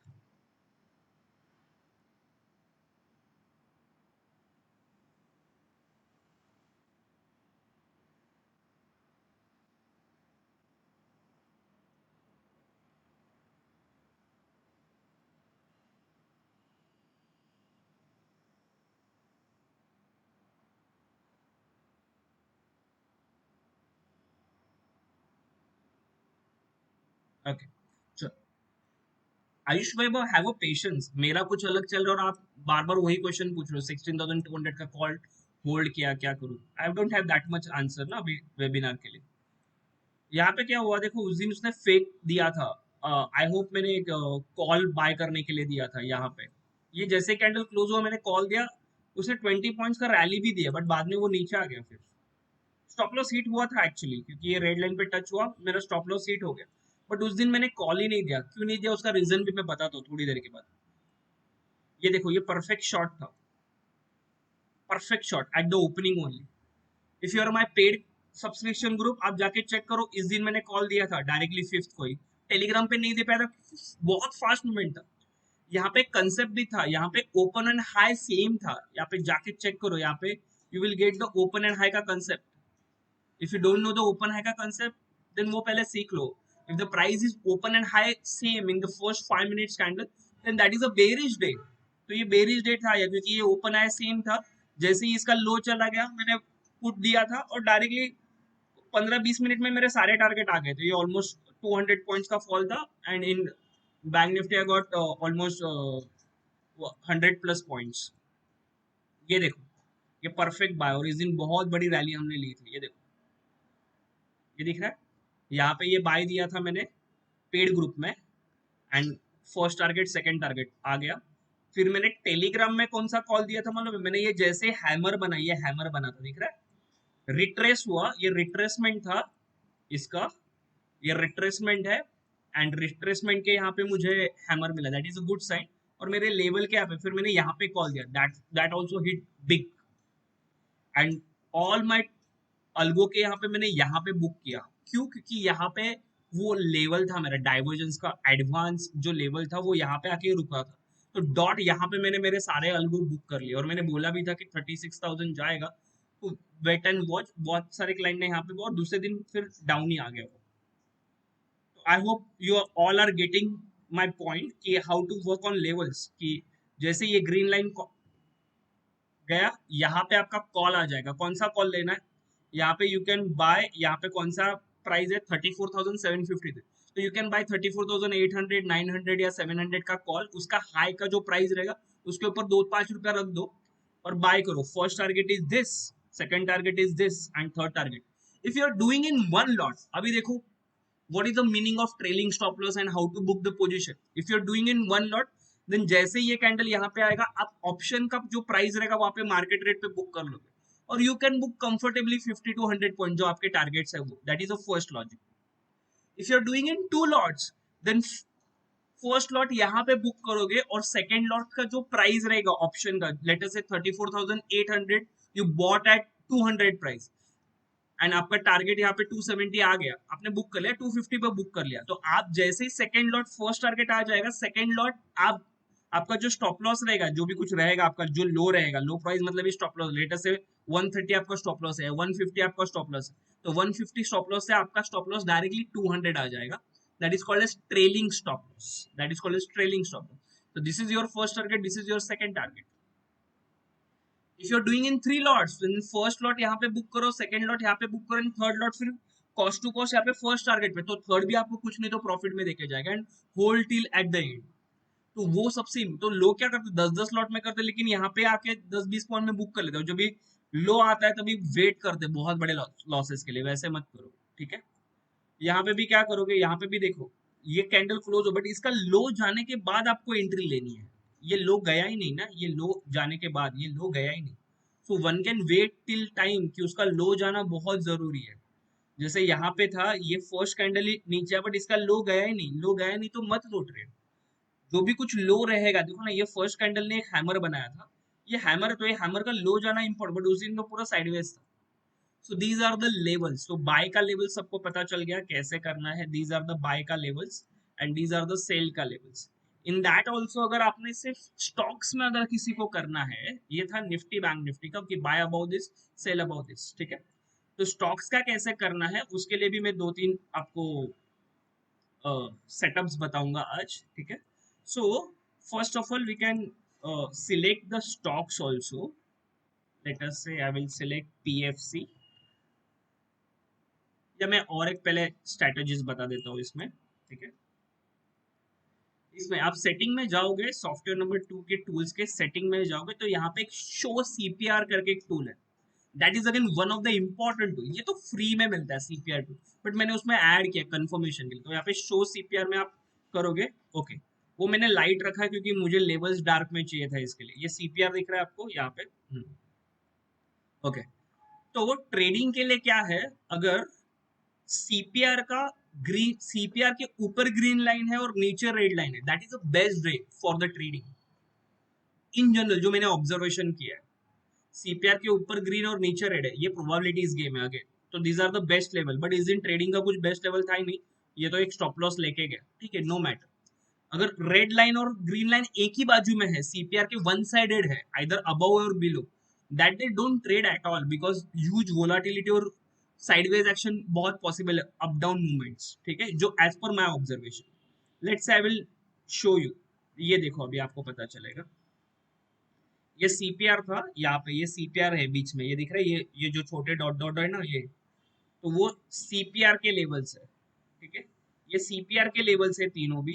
ओके, आयुष भाई हैव अ पेशेंस, मेरा कुछ अलग चल रहा है और आप बार बार वही क्वेश्चन पूछ रहे हो. 16,200 का कॉल होल्ड किया, क्या करूं? I don't have that much answer ना अभी वेबिनार के लिए. यहाँ पे क्या हुआ देखो, उस दिन उसने फेक दिया था. आई होप मैंने एक कॉल बाय करने के लिए दिया था यहाँ पे. ये जैसे कैंडल क्लोज हुआ मैंने कॉल दिया, उसने 20 पॉइंट्स का रैली भी दिया, बट बाद में वो नीचे आ गया. फिर स्टॉप लॉस हिट हुआ था एक्चुअली, क्योंकि ये रेड लाइन पे टच हुआ, मेरा स्टॉप लॉस हिट हो गया. बट उस दिन मैंने कॉल ही नहीं दिया. क्यों नहीं दिया उसका रीजन भी मैं बताता हूँ थोड़ी देर के बाद. ये देखो ये परफेक्ट शॉट था, perfect shot at the opening only. If you are my paid subscription group, आप जाके चेक करो, इस दिन मैंने कॉल दिया था डायरेक्टली 5th को ही. टेलीग्राम पे नहीं दे पाया था, बहुत फास्ट मूवमेंट था. यहाँ पे कंसेप्ट भी था, यहाँ पे ओपन एंड हाई सेम था. यहाँ पे जाके चेक करो, यहाँ पे you will get the open and high का concept. If you don't know the open high का कंसेप्ट, देन वो पहले सीख लो. If the price is open and high same in the first 5 minutes candle, then that is a bearish day. तो ये bearish day था क्योंकि ये ओपन हाई सेम था. जैसे ही इसका लो चला गया, मैंने पुट दिया था और डायरेक्टली 15-20 मिनट में मेरे सारे टारगेट आ गए थे. ये ऑलमोस्ट 200 पॉइंट्स का फॉल था, and in Bank Nifty I got almost 100 plus points. ये देखो ये परफेक्ट बाय, और इस दिन बहुत बड़ी रैली हमने ली थी. ये देखो ये दिख रहा है, यहाँ पे ये बाय दिया था मैंने पेड ग्रुप में, and first target second target आ गया. फिर मैंने टेलीग्राम में कौन सा कॉल दिया था मालूम है? मैंने ये जैसे हैमर बना, ये हैमर बना था, दिख रहा है, रिट्रेस हुआ, ये रिट्रेसमेंट था इसका, ये रिट्रेसमेंट है, एंड रिट्रेसमेंट के यहाँ पे मुझे हैमर मिला, that is a good sign. और मेरे लेवल के यहाँ पे फिर मैंने यहाँ पे कॉल दिया, that also hit big. And all my algo के यहाँ पे मैंने यहाँ पे बुक किया. क्यों? क्योंकि यहाँ पे वो लेवल था मेरा डाइवर्जेंस का, एडवांस जो लेवल था वो यहाँ पे आके रुका था. तो डॉट यहाँ पे मैंने मेरे सारे अल्गो बुक कर लिए और मैंने बोला भी था कि 36,000 जाएगा, तो वेट एंड वॉच। बहुत सारे क्लाइंट ने यहाँ पे और दूसरे दिन फिर डाउन ही आ गया वो। तो I hope you all are getting my point कि how to work on levels, कि जैसे ये ग्रीन लाइन गया, यहाँ पे आपका कॉल आ जाएगा। कौन सा कॉल लेना है, यहाँ पे यू कैन बाय, यहाँ पे कौन सा प्राइस है 34,750 तो यू कैन बाय 34,800, 900 या 700 का कॉल। उसका हाई का जो प्राइस रहेगा उसके ऊपर 2-5 रुपया रख दो और बाय करो। First target is this, second target is this and third target. If you are doing in one lot, अभी देखो what is the meaning of trailing stop loss and how to book the position. If you're doing in one lot, then जैसे ये candle यहाँ पे आएगा, आप option का जो प्राइस रहेगा वहां पे मार्केट रेट पे बुक कर लोगे और you can book comfortably 50 to 100 point जो आपके टारगेट्स है वो। That is a first logic. If you are doing in two lots, then first lot यहाँ पे बुक करोगे और सेकेंड लॉट का जो प्राइस रहेगा ऑप्शन का, लेट अस से 34,800, you bought at 200 price and आपका टारगेट यहाँ पे 270 आ गया, आपने बुक कर लिया, 250 पे बुक कर लिया। तो आप जैसे ही सेकंड लॉट फर्स्ट टारगेट आ जाएगा, सेकंड लॉट आप आपका जो स्टॉप लॉस रहेगा, जो भी कुछ रहेगा आपका जो लो रहेगा, लो प्राइस मतलब स्टॉप लॉस, लेटर से 130 आपका स्टॉप लॉस है, 150 आपका स्टॉप लॉस है, तो 150 स्टॉप लॉस से आपका स्टॉप लॉस डायरेक्टली 200 आ जाएगा। That is called as trailing stop loss, that is called as trailing stop loss. तो this is your first target, this is your second target. If you are doing in 3 lots, first lot यहाँ पे book करो, second lot यहाँ पे book करो, third lot फिर cost to cost यहाँ पे फर्स्ट टारगेट पे, तो थर्ड भी आपको कुछ नहीं तो प्रॉफिट में देके जाएगा and hold till at the end. तो वो सबसे, तो लोग क्या करते 10-10 लॉट में करते, लेकिन यहाँ पे आके 10-20 पॉइंट में बुक कर लेते हो। जब भी लो आता है तभी वेट करते बहुत बड़े लॉसेस के लिए, वैसे मत करो, ठीक है। यहाँ पे भी क्या करोगे, यहाँ पे भी देखो ये कैंडल क्लोज हो, बट इसका लो जाने के बाद आपको एंट्री लेनी है। ये लो गया ही नहीं ना, ये लो जाने के बाद ये लो गया ही नहीं। So one can wait till time कि उसका लो जाना बहुत जरूरी है। जैसे यहाँ पे था, ये फर्स्ट कैंडल ही नीचे, बट इसका लो गया ही नहीं, लो गया नहीं तो मत लो ट्रेड। जो भी कुछ लो रहेगा, देखो ना ये फर्स्ट कैंडल ने एक हैमर बनाया था, ये हैमर है, तो ये हैमर का लो जाना इंपॉर्टेंट, बट उस दिन तो पूरा साइडवेज था। So these are the levels. तो बाय का लेवल सबको पता चल गया कैसे करना है, दीज आर द बाय का levels and these are the sell का लेवल्स। इन दैट ऑल्सो अगर आपने सिर्फ स्टॉक्स में अगर किसी को करना है, ये था निफ्टी बैंक निफ्टी का कि buy about this, sell about this, ठीक है। तो स्टॉक्स का कैसे करना है उसके लिए भी मैं 2-3 आपको सेटअप्स बताऊंगा आज, ठीक है। So first of all we can select the stocks also. Let us say I will select PFC, या मैं और एक पहले स्ट्रेटजीज बता देता हूँ इसमें, ठीक है। इसमें आप सेटिंग में जाओगे, सॉफ्टवेयर नंबर 2 के टूल्स के सेटिंग में जाओगे, तो यहाँ पे एक शो सीपीआर करके एक टूल है। That is again one of the important tool. ये तो फ्री में मिलता है सीपीआर टूल, बट मैंने उसमें ऐड किया कंफर्मेशन के लिए। तो यहाँ पे शो सीपीआर में आप करोगे, ओके। वो मैंने लाइट रखा है क्योंकि मुझे लेवल्स डार्क में चाहिए था इसके लिए। ये सीपीआर दिख रहा है आपको यहाँ पे, ओके। तो ट्रेडिंग के लिए क्या है, अगर सीपीआर का ग्रीन, सीपीआर के ऊपर ग्रीन लाइन है और नीचे रेड लाइन है, that is the best way for the trading in general, जो मैंने ऑब्जर्वेशन किया है। सीपीआर के ऊपर ग्रीन और नीचे रेड है, ये प्रोबेबिलिटीज गेम है अगेन। तो these are the best level, but इस दिन ट्रेडिंग का कुछ बेस्ट लेवल था ही नहीं, ये तो एक स्टॉप लॉस लेके गया, ठीक है, नो मैटर। अगर रेड लाइन और ग्रीन लाइन एक ही बाजू में है, सीपीआर के वन साइडेड है, आइदर अबव और below, that they don't trade at all, because huge volatility और साइडवेज एक्शन बहुत पॉसिबल है, अप डाउन मूवमेंट्स, ठीक है, जो as per my observation. Let's I will show you. ये देखो अभी आपको पता चलेगा, ये सीपीआर था, यहाँ पे ये सीपीआर है बीच में, ये दिख रहा है, ये जो छोटे डॉट डॉट है ना, ये तो वो सीपीआर के लेवल्स है, ठीक है। ये सीपीआर के लेवल्स है तीनों भी।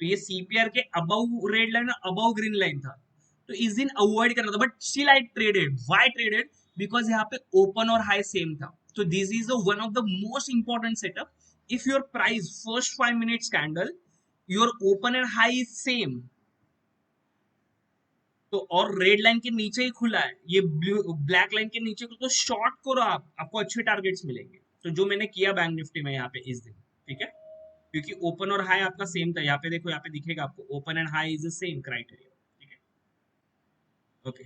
तो ये सीपीआर के above red line, above green line था, तो इस दिन अवॉइड करना था, but still I traded. Why traded? Because यहाँ पे ओपन और हाई सेम था। तो this is one of the most important setup. If your price first 5 minutes candle, your open and high is same, तो और red line के नीचे ही खुला है, ये ब्लू ब्लैक लाइन के नीचे, तो शॉर्ट करो आप, आपको अच्छे टारगेट्स मिलेंगे। तो जो मैंने किया बैंक निफ्टी में यहाँ पे इस दिन, ठीक है, क्योंकि ओपन और हाई आपका सेम था। यहाँ पे देखो, यहाँ पे दिखेगा आपको open and high is the same criteria, ठीक है, ओके।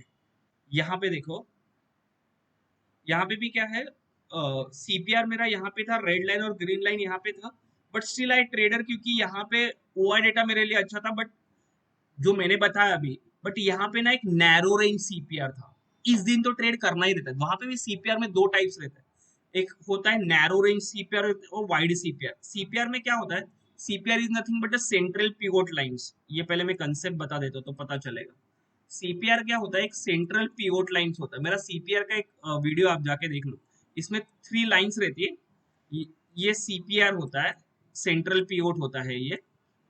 यहाँ पे देखो, यहाँ पे भी क्या है, सीपीआर मेरा यहाँ पे था, रेड लाइन और ग्रीन लाइन यहाँ पे था, बट स्टिल आई ट्रेडर, क्योंकि यहाँ पे ओआई डेटा मेरे लिए अच्छा था, बट जो मैंने बताया अभी, बट यहाँ पे ना एक नैरो रेंज सीपीआर था। इस दिन तो ट्रेड करना ही रहता है। वहां पे भी सीपीआर में दो टाइप्स रहता है, एक होता है नैरो रेंज सीपीआर और वाइड सीपीआर। सीपीआर में क्या होता है, CPR is nothing but the central pivot lines. ये पहले मैं कंसेप्ट बता देता हूँ तो पता चलेगा। सीपीआर क्या होता है, एक सेंट्रल पिवोट लाइंस होता है। मेरा सीपीआर का एक वीडियो आप जाके देख लो, इसमें 3 लाइंस रहती है। ये सीपीआर होता है, सेंट्रल पिवोट होता है ये।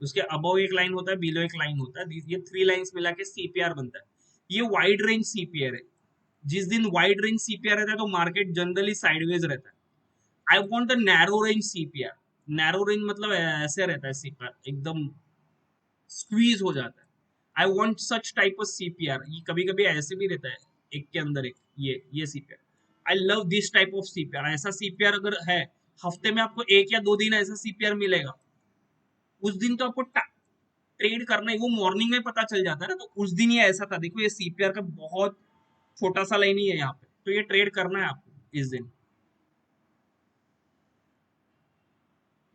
उसके अबव एक लाइन होता है, बिलो एक लाइन होता है, ये 3 लाइंस मिला के सीपीआर बनता है। ये वाइड रेंज सीपीआर है। जिस दिन वाइड रेंज सीपीआर रहता है तो मार्केट जनरली साइडवेज रहता है। I want the narrow range CPR. Narrow range मतलब ऐसे रहता है सीपीआर, एकदम स्क्वीज हो जाता है। I want such type of CPR. ये कभी कभी ऐसे भी रहता है, एक के अंदर एक, ये CPR. I love this type of CPR. ऐसा सीपीआर अगर है, हफ्ते में आपको 1 या 2 दिन ऐसा सीपीआर मिलेगा, उस दिन तो आपको ट्रेड करना है। वो मॉर्निंग में पता चल जाता है ना, तो उस दिन ये ऐसा था। देखो ये सीपीआर का बहुत छोटा सा लाइन ही है यहाँ पे, तो ये ट्रेड करना है आपको इस दिन।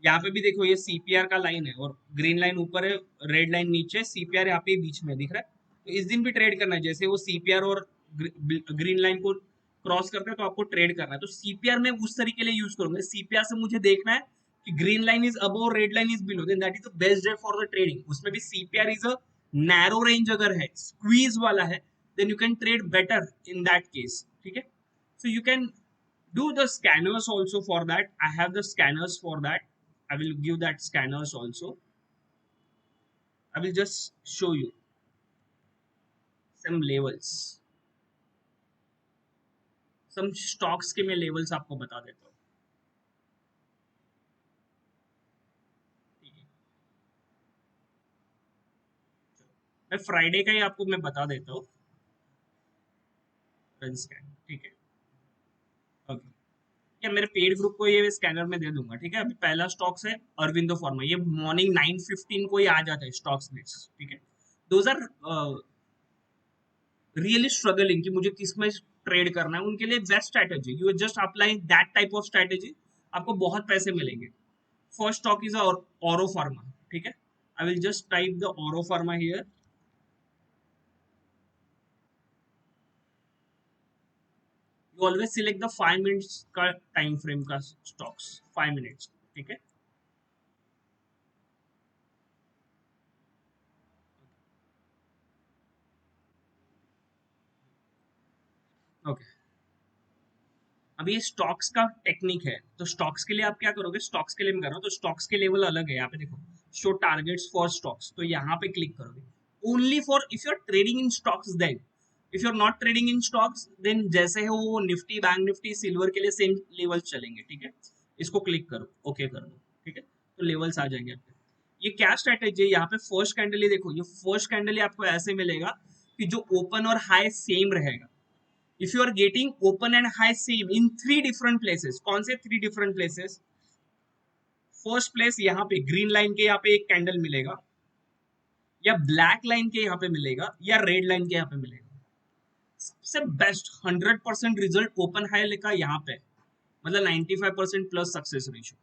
यहाँ पे भी देखो ये सीपीआर का लाइन है, और ग्रीन लाइन ऊपर है, रेड लाइन नीचे, सीपीआर यहाँ पे बीच में दिख रहा है। तो इस दिन भी ट्रेड करना है। जैसे वो सीपीआर और ग्रीन लाइन को क्रॉस करते हैं तो आपको ट्रेड करना है। तो सीपीआर में उस तरीके लिए यूज करूंगा। सीपीआर से मुझे देखना है कि green line is above, red line is below, then that is the best day for the trading. उसमें भी CPR is a narrow range अगर है, स्क्वीज वाला है, then you can trade better in that case. ठीक है, so you can do the scanners also for that. I have the scanners for that. I will give that scanners also. I will just show you some levels, some stocks के मैं levels आपको बता देता हूँ। ठीक है, मैं Friday का ही आपको मैं बता देता हूँ रन स्कैन। ठीक है, ओके। या मेरे पेड ग्रुप को ये स्कैनर में दे दूंगा। ठीक है, अभी पहला स्टॉक्स है अरविंदो फार्मा। ये मॉर्निंग 9:15 को ही आ जाता है स्टॉक्स लिस्ट। ठीक है, दोज आर रियली स्ट्रगलिंग कि मुझे किस में ट्रेड करना है, उनके लिए best strategy. You just apply that type of strategy, आपको बहुत पैसे मिलेंगे। First stock is Auro pharma. ठीक है, I will just type the Auro pharma here. You always select the 5 minutes का टाइम फ्रेम का स्टॉक्स, 5 मिनट्स। ठीक है, ओके। अब ये स्टॉक्स का टेक्निक है, तो स्टॉक्स के लिए आप क्या करोगे, स्टॉक्स के लिए मैं कर रहा हूँ तो स्टॉक्स के लेवल अलग है। यहाँ पे देखो, शो टारगेट्स फॉर स्टॉक्स, तो यहाँ पे क्लिक करोगे। Only for if you are trading in stocks, then if you are not trading in stocks, then जैसे है वो निफ्टी, बैंक निफ्टी, सिल्वर के लिए सेम लेवल्स चलेंगे। ठीक है, इसको क्लिक करो, ओके कर दो। ठीक है, तो लेवल्स आ जाएंगे आपके। ये क्या स्ट्रेटेजी है, यहाँ पे फर्स्ट कैंडल ही देखो, ये फर्स्ट कैंडल ही आपको ऐसे मिलेगा कि जो ओपन और हाई सेम रहेगा। if you are getting open and high same in 3 different places, कौन से 3 different places? फर्स्ट प्लेस यहाँ पे ग्रीन लाइन के यहाँ पे एक कैंडल मिलेगा, या ब्लैक लाइन के यहाँ पे मिलेगा, या रेड लाइन के यहाँ पे मिलेगा। सबसे बेस्ट 100% रिजल्ट ओपन हाई का यहाँ पे, मतलब 95% प्लस सक्सेस रेशियो।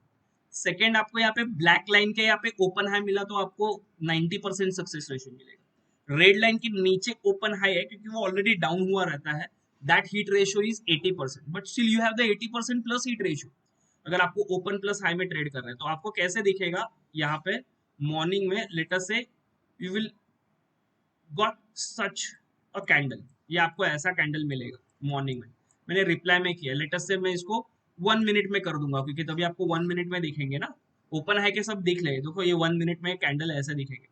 सेकेंड, आपको यहाँ पे ब्लैक लाइन के यहाँ पे ओपन हाई मिला तो आपको 90% सक्सेस रेशियो मिलेगा। रेड लाइन के नीचे ओपन हाई है क्योंकि वो ऑलरेडी डाउन हुआ रहता है, that heat ratio is 80%, but still you have the 80% plus heat ratio. अगर आपको ओपन प्लस हाई में ट्रेड कर रहे हैं तो आपको कैसे दिखेगा, यहाँ पे मॉर्निंग में लेटर से you will got such a candle. ये आपको ऐसा कैंडल मिलेगा मॉर्निंग में। मैंने रिप्लाई में किया, लेटर से मैं इसको 1 मिनट में कर दूंगा क्योंकि तभी आपको 1 मिनट में दिखेंगे ना। ओपन है कि सब दिख ले, देखो ये 1 मिनट में कैंडल ऐसे दिखेंगे।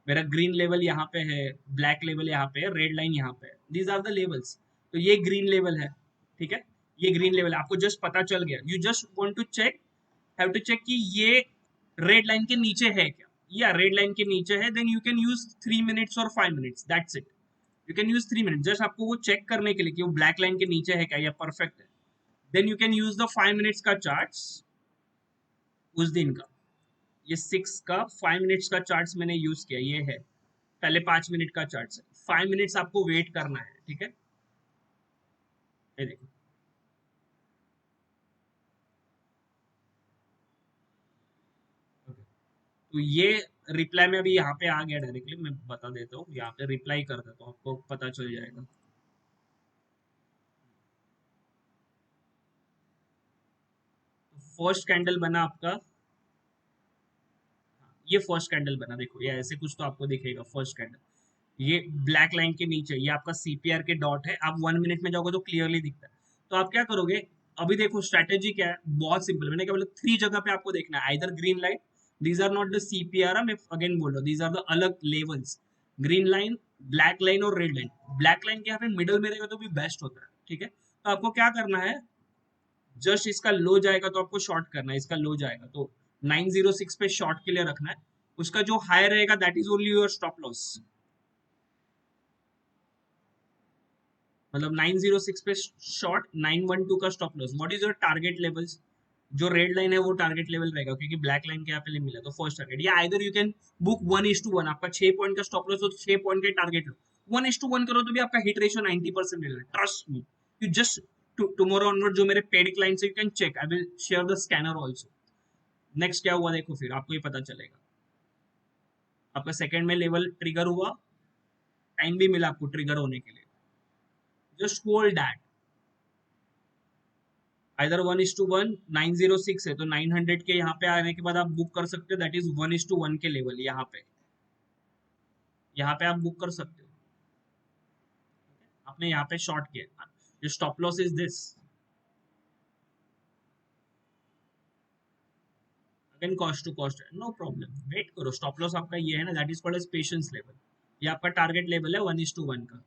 मेरा ग्रीन लेवल यहाँ पे है, ब्लैक लेवल यहाँ पे है, रेड लाइन यहाँ पे है, दीज आर द लेवल्स। तो ये ग्रीन लेवल है। ठीक है, ये ग्रीन लेवल है, आपको जस्ट पता चल गया। You just want to check, have to check कि ये रेड लाइन के नीचे है क्या, या रेड लाइन के नीचे है, then you can use 3 minutes और 5 minutes, that's it. You can use 3 minute just आपको वो चेक करने के लिए कि वो ब्लैक लाइन के नीचे है क्या या परफेक्ट है। Then you can use the 5 minutes का चार्ट उस दिन का। ये 5 मिनट्स का चार्ट मैंने यूज किया, ये है। पहले 5 मिनट का चार्ट है, 5 मिनट्स आपको वेट करना है। ठीक है, ये देखो, okay. तो ये रिप्लाई में अभी यहाँ पे आ गया डायरेक्टली, मैं बता देता हूँ, यहाँ पे रिप्लाई कर देता हूँ, आपको पता चल जाएगा। फर्स्ट कैंडल बना आपका, ये फर्स्ट कैंडल बना, देखो ये ऐसे कुछ तो आपको दिखेगा फर्स्ट कैंडल, ये ब्लैक लाइन के नीचे ये आपका सीपीआर के डॉट है, आप 1 मिनट में जाओगे तो क्लियरली दिखता है। तो आप क्या करोगे, अभी देखो स्ट्रैटेजी क्या है, बहुत सिंपल, मैंने क्या बोला, 3 जगह पे आपको देखना है, either green line, these are not the CPR, मैं अगेन बोल रहा हूँ, दीज आर द अलग levels, green line, black line और रेड लाइन। ब्लैक लाइन के यहाँ पे मिडल में रहेगा तो भी बेस्ट होता है, ठीक है। तो आपको क्या करना है, जस्ट इसका लो जाएगा तो आपको शॉर्ट करना है, इसका लो जाएगा तो 906 पे शॉर्ट के लिए रखना है, उसका जो हाई रहेगा that is only your stop loss, मतलब 906 पे शॉर्ट, 912 का stop loss. What is your target levels, जो रेड लाइन है वो टारगेट लेवल रहेगा, क्योंकि ब्लैक लाइन के यहाँ पे मिला तो फर्स्ट टारगेट, या आइदर यू कैन बुक 1:1, आपका 6 पॉइंट का स्टॉप लॉस हो तो 6 पॉइंट के टारगेट लो, 1:1 करो तो भी आपका हिट रेशियो 90% मिलेगा, trust me. You just tomorrow onward जो मेरे पेड क्लाइंट्स है, you can check, I will share the scanner also. Next क्या हुआ देखो, फिर आपको ये पता चलेगा, आपका सेकंड में लेवल ट्रिगर हुआ, टाइम भी मिला आपको ट्रिगर होने के लिए, जस्ट होल्ड दैट, आइदर 1:1, 906 है तो 900 के यहाँ पे आने के बाद आप बुक कर सकते हो, दैट इज 1:1 के लेवल, यहाँ पे आप बुक कर सकते हो, आपने यहाँ पे शॉर्ट किया, जो stop loss is this, again cost to cost है, नो प्रॉब्लम, वेट करो, स्टॉप लॉस आपका ये है ना, that is called as patience level, ये आपका टारगेट लेवल है 1:1 का।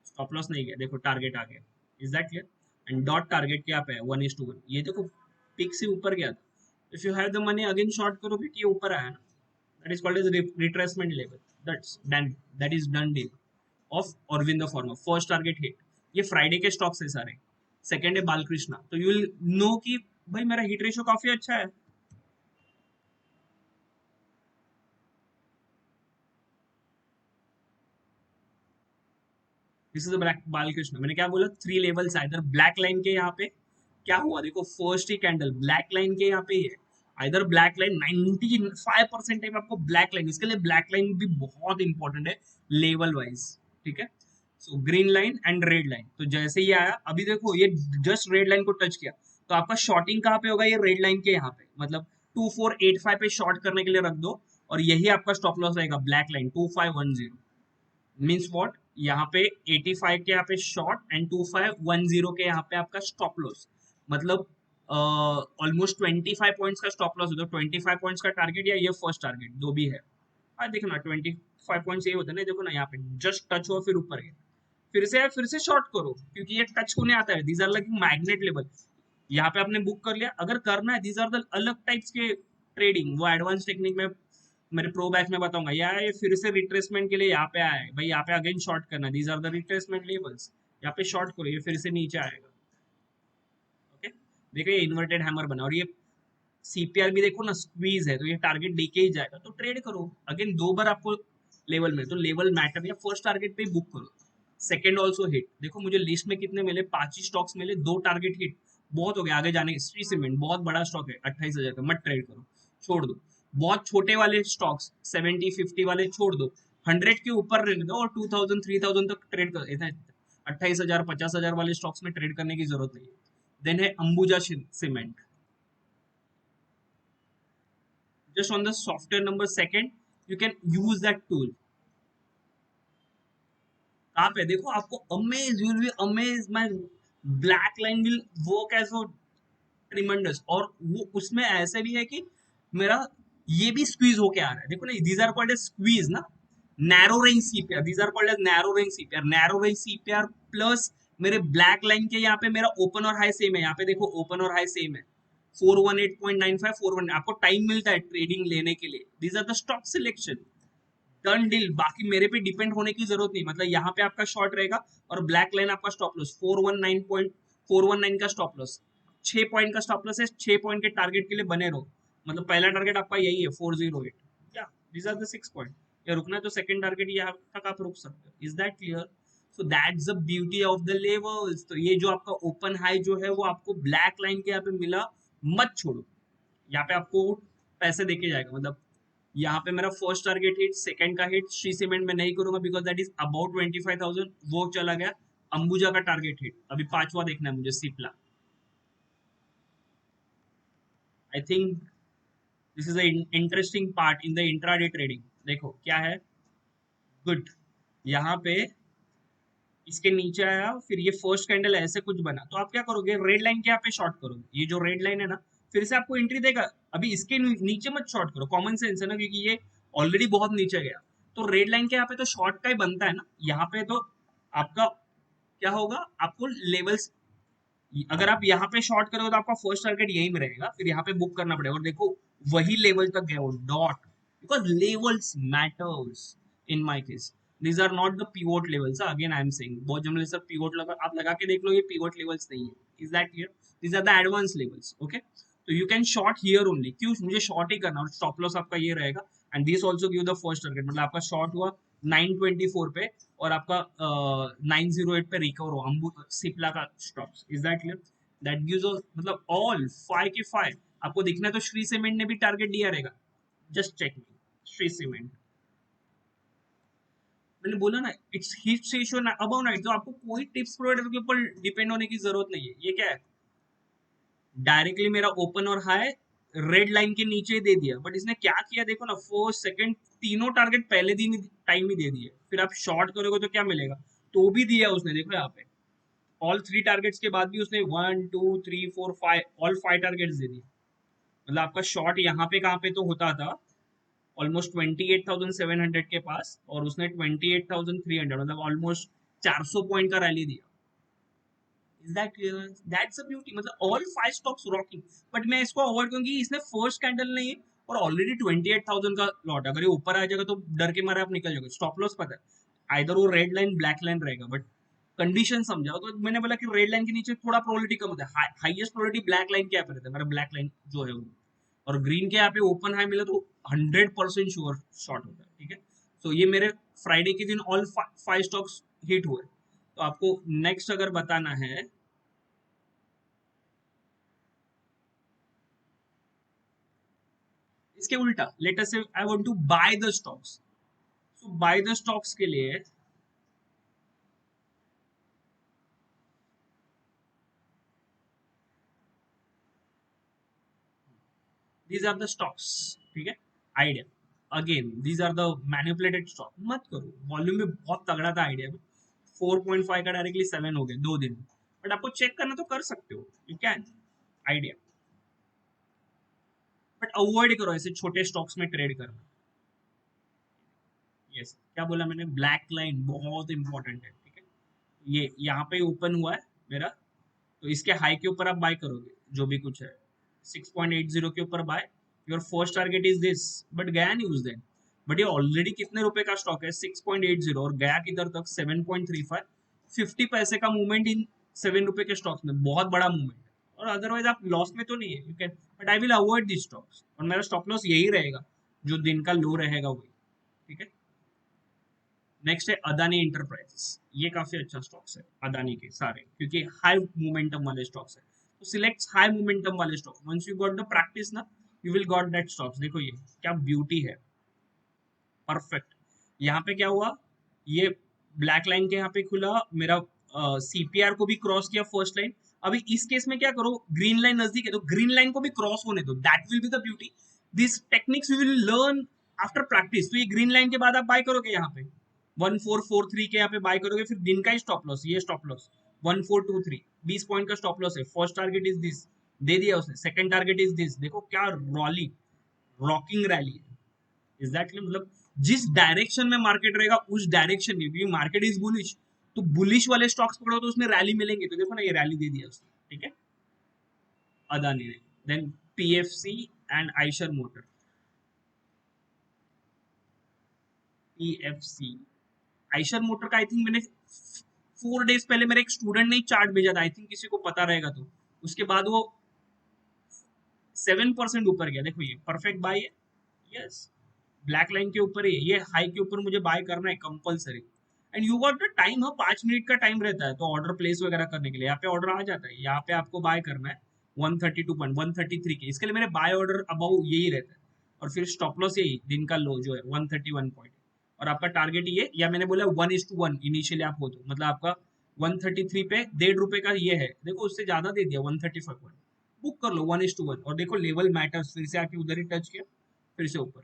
स्टॉप लॉस नहीं गया, देखो टारगेट आ गया, is that clear, and dot target क्या पे है 1:1, ये देखो पिक से ऊपर गया था, if you have the money again short करो भी, ये ऊपर आया ना, that is called as retracement level, that's done, that is done deal of Aurobindo Pharma, first target hit. ये फ्राइडे के स्टॉक्स है सारे, सेकंड है बालकृष्णा, तो यू विल नो कि भाई मेरा हिट रेशियो काफी अच्छा है। दिस इज बालकृष्ण, मैंने क्या बोला, 3 लेवल्स, इधर ब्लैक लाइन के यहाँ पे क्या हुआ देखो, फर्स्ट ही कैंडल ब्लैक लाइन के यहाँ पे ही है, इधर ब्लैक लाइन 95% टाइम आपको ब्लैक लाइन, इसके लिए ब्लैक लाइन भी बहुत इंपॉर्टेंट है लेवल वाइज, ठीक है। So green line and red line, तो जैसे ही आया अभी देखो ये जस्ट रेड लाइन को टच किया, तो आपका शॉर्टिंग कहाँ पे होगा, ये रेड लाइन के यहाँ पे, मतलब 2485 पे शॉर्ट करने के लिए रख दो, और यही आपका स्टॉप लॉस रहेगा ब्लैक लाइन 2510, मीन्स व्हाट, यहाँ पे 85 के यहाँ पे शॉर्ट एंड 2510 के यहाँ पे आपका स्टॉप लॉस, मतलब ऑलमोस्ट 25 पॉइंट्स का स्टॉप लॉस होता है, 25 पॉइंट्स का टारगेट या ये फर्स्ट टारगेट जो भी है, देखो ना 25 पॉइंट्स ये होता है ना, देखो ना यहाँ पे जस्ट टच हुआ फिर ऊपर गया, फिर से शॉर्ट करो, क्योंकि ये टच होने आता है, these are like magnet level, यहाँ पे आपने बुक कर लिया, अगर करना है दीज आर द अलग टाइप्स के ट्रेडिंग, वो एडवांस टेक्निक में मेरे प्रो बैच में बताऊंगा, यार ये फिर से रिट्रेसमेंट के लिए यहाँ पे आया है भाई, यहाँ पे अगेन शॉर्ट करना, these are the retracement levels, यहाँ पे शॉर्ट करो, ये फिर से नीचे आएगा, ओके। देखो ये इन्वर्टेड हैमर बना, और ये सीपीआर भी देखो ना स्क्वीज है, तो ये टारगेट देके ही जाएगा, तो ट्रेड करो, अगेन 2 बार आपको लेवल में, तो लेवल मैटर, या फर्स्ट टारगेट पे बुक करो, सेकंड ऑल्सो हिट, देखो मुझे लिस्ट में कितने मिले, 5 ही स्टॉक्स मिले, 2 टारगेट हिट, बहुत हो गया आगे जाने, श्री सीमेंट बहुत बड़ा स्टॉक है 28,000 का, मत ट्रेड करो, छोड़ दो, बहुत छोटे वाले स्टॉक्स 70-50 वाले छोड़ दो, 100 के ऊपर रहने दो, और 2000-3000 तक ट्रेड कर, इतना 28,000-50,000 वाले स्टॉक्स में ट्रेड करने की जरूरत नहीं है। देन है Ambuja cement, just on the software number second you can use that tool, आप है देखो, आपको amaze, you will amaze, my black line will work as a tremendous, और वो उसमें ऐसे भी है कि मेरा ये भी स्क्वीज होके आ रहा है, देखो ना, these are called as squeeze ना, narrow range CPR, these are called as narrow range CPR, narrow range CPR plus मेरे ब्लैक लाइन के यहाँ पे मेरा ओपन और हाई सेम है, यहाँ पे देखो ओपन और हाई सेम है, 418.95, 41, आपको टाइम मिलता है ट्रेडिंग लेने के लिए, these are the stock selection, done deal, बाकी मेरे पे डिपेंड होने की जरूरत नहीं, मतलब यहाँ पे आपका शॉर्ट रहेगा, और ब्लैक लाइन आपका स्टॉप लॉस 419.419 का स्टॉप लॉस, 6 पॉइंट का स्टॉप लॉस है, 6 पॉइंट के टारगेट के लिए बने रहो, मतलब पहला टारगेट आपका यही है 408, या दीज आर द 6 पॉइंट, या रुकना है तो सेकंड टारगेट यहाँ तक आप रुक सकते हो, is that clear. So that's the beauty of the levels. तो ये जो आपका ओपन हाई जो है वो आपको ब्लैक लाइन के यहाँ पे मिला, मत छोड़ो। यहाँ पे आपको पैसे देके जाएगा। मतलब यहाँ पे मेरा फर्स्ट टारगेट हिट, सेकंड का हिट श्री सीमेंट में नहीं करूंगा बिकॉज दैट इज अबाउट 25,000, वो चला गया। अंबुजा का टारगेट हिट, अभी पांचवा देखना है मुझे, Cipla. I think this is interesting part in the intraday trading. देखो क्या है, गुड। यहाँ पे इसके नीचे आया, फिर ये फर्स्ट कैंडल ऐसे कुछ बना, तो आप क्या करोगे, रेड लाइन के यहाँ पे शॉर्ट करोगे। ये जो रेड लाइन है ना, फिर से आपको एंट्री देगा। अभी इसके नीचे मत शॉर्ट करो, कॉमन सेंस है ना, क्योंकि ये ऑलरेडी बहुत नीचे गया। तो रेड लाइन के यहाँ पे तो शॉर्ट का ही बनता है ना। यहाँ पे तो आपका क्या होगा, आपको लेवल्स, अगर आप यहाँ पे शॉर्ट करोगे तो आपका फर्स्ट टारगेट यही में रहेगा, फिर यहाँ पे बुक करना पड़ेगा। और देखो वही लेवल तक गया वो dot, because levels matters in my case. these are not the pivot levels, again I am saying, बहुत जमले सर pivot लगा, आप लगा के देख लो, ये pivot levels नहीं है। is that clear? these are the advanced levels, okay? तो you can short here only, क्यों मुझे short ही करना, और stop loss आपका ये रहेगा। and this also give the first target, मतलब आपका short हुआ 924 पे, और आपका 908 पे रिकवर हुआ अम्बू सिप्ला का stocks. Is that clear? That gives us, मतलब ऑल 5 के 5 आपको दिखना है। तो श्री सीमेंट ने भी टारगेट दिया रहेगा, just check me. Shree Cement मैंने बोला ना, it's hit ratio about night, तो आपको कोई टिप्स प्रोवाइडर के ऊपर डिपेंड होने की जरूरत नहीं है। ये क्या है, डायरेक्टली मेरा ओपन और हाई रेड लाइन के नीचे दे दिया, बट इसने क्या किया देखो ना, फर्स्ट सेकंड तीनों टारगेट पहले दिन टाइम ही दे दिए। फिर आप शॉर्ट करोगे तो क्या मिलेगा, तो भी दिया उसने, देखो यहाँ पे ऑल 3 टारगेट्स के बाद भी उसने 1 2 3 4 5 ऑल 5 टारगेट्स दे दिए। मतलब आपका शॉर्ट यहाँ पे कहाँ पे तो होता था ऑलमोस्ट 28,700 के पास, और उसने 28,300, मतलब ऑलमोस्ट 400 पॉइंट का रैली दिया। Is that clear? That's the beauty, मतलब all 5 stocks rocking। बट मैं इसको अवॉइड करूंगी, इसने फर्स्ट कैंडल नहीं है और ऑलरेडी 28,000 का लॉट, अगर ये ऊपर आ जाएगा तो डर के मारे आप निकल जाओगे। स्टॉप लॉस पता है, आइदर वो रेड लाइन ब्लैक लाइन रहेगा, बट कंडीशन समझाओ। तो मैंने बोला कि रेड लाइन के नीचे थोड़ा प्रोबेबिलिटी कम होता है, हाईएस्ट प्रोबेबिलिटी ब्लैक लाइन के यहाँ पे रहता है, मेरा ब्लैक लाइन जो है वो, और ग्रीन के यहाँ पे ओपन हाई मिला तो 100% श्योर शॉर्ट होता है। ठीक है, तो ये मेरे फ्राइडे के दिन ऑल 5 स्टॉक्स हिट हुए। तो आपको नेक्स्ट अगर बताना है, इसके उल्टा, let us say I want to buy the stocks. So buy the stocks के लिए दीज आर द स्टॉक्स, ठीक है, idea. Again these are the manipulated stock, मत करो। वॉल्यूम में बहुत तगड़ा था आइडिया में, 4.5 का डायरेक्टली 7 हो गए 2 दिन, बट आपको चेक करना तो कर सकते हो, you can, idea. But avoid करो ऐसे छोटे स्टॉक्स में ट्रेड करना। यस, क्या बोला मैंने, ब्लैक लाइन बहुत इंपॉर्टेंट है। ठीक है, ये यहाँ पे ओपन हुआ है मेरा, तो इसके हाई के ऊपर आप बाय करोगे जो भी कुछ है, 6.80 के ऊपर buy. Your first target is this, but गया नहीं उस दिन। बट ये ऑलरेडी कितने रुपए का स्टॉक है, 6.80, और गया किधर तक 7.35, 50 पैसे का मूवमेंट इन 7 रुपए के स्टॉक्स में, बहुत बड़ा मूवमेंट। और अदरवाइज आप लॉस में तो नहीं है, you can, but I will avoid this stocks, और मेरा स्टॉप लॉस यही रहेगा जो दिन का लो रहेगा वही। ठीक है, नेक्स्ट है अदानी इंटरप्राइजेस। ये काफी अच्छा स्टॉक्स है अदानी के सारे, क्योंकि हाई मोमेंटम वाले स्टॉक्स है। तो सिलेक्ट हाई मोमेंटम वाले stock, once you got the practice ना, you will got that stocks. देखो ये क्या ब्यूटी है, परफेक्ट। यहाँ पे क्या हुआ, ये ब्लैक लाइन के यहाँ पे खुला मेरा, सीपीआर को भी क्रॉस किया फर्स्ट लाइन। अभी इस केस में क्या करो, ग्रीन लाइन नजदीक है तो ग्रीन लाइन को भी क्रॉस होने दो, that will be the beauty. This techniques you will learn after practice. तो ये ग्रीन लाइन के बाद आप बाय करोगे यहाँ पे 1443 के यहाँ पे बाय करोगे, फिर दिन का ही स्टॉप लॉस, ये स्टॉप लॉस 1423, 20 पॉइंट का स्टॉप लॉस है। फर्स्ट टारगेट इज दिस, दे दिया उसने। सेकंड टारगेट इज दिस, देखो क्या रॉली रॉकिंग रैली है। इज दैट, मतलब जिस डायरेक्शन में मार्केट रहेगा उस डायरेक्शन में, क्योंकि मार्केट इज बुलिश, तो बुलिश वाले स्टॉक्स पकड़ो तो उसमें रैली मिलेंगे। तो देखो ना, ये रैली दे दिया उसने। ठीक है, अदानी ने। Then PFC and Eicher Motor. PFC Eicher Motor का आई थिंक मैंने 4 डेज पहले मेरे एक स्टूडेंट ने चार्ट भेजा था, आई थिंक किसी को पता रहेगा तो। उसके बाद वो 7% ऊपर गया, देखो ये परफेक्ट बाय है। यस, ब्लैक लाइन के ऊपर ही है, ये हाई के ऊपर मुझे बाय करना है compulsory. And you got the time, हाँ 5 मिनट का टाइम रहता है तो ऑर्डर प्लेस वगैरह करने के लिए यहाँ पे ऑर्डर आ जाता है, यहाँ पे आपको बाय करना है 132.133 के, इसके लिए मेरे बाय ऑर्डर अबाउ यही रहता है, और फिर स्टॉप लॉस यही दिन का लो जो है 131 पॉइंट, और आपका टारगेट ये, या मैंने बोला 1:1 इनिशियली आप हो तो मतलब आपका 133 पे 1.5 रुपए का ये है, देखो उससे ज्यादा दे दिया 135 पॉइंट, बुक कर लो 1:1, और देखो लेवल मैटर्स, फिर से आके उधर ही टच किया, फिर से ऊपर।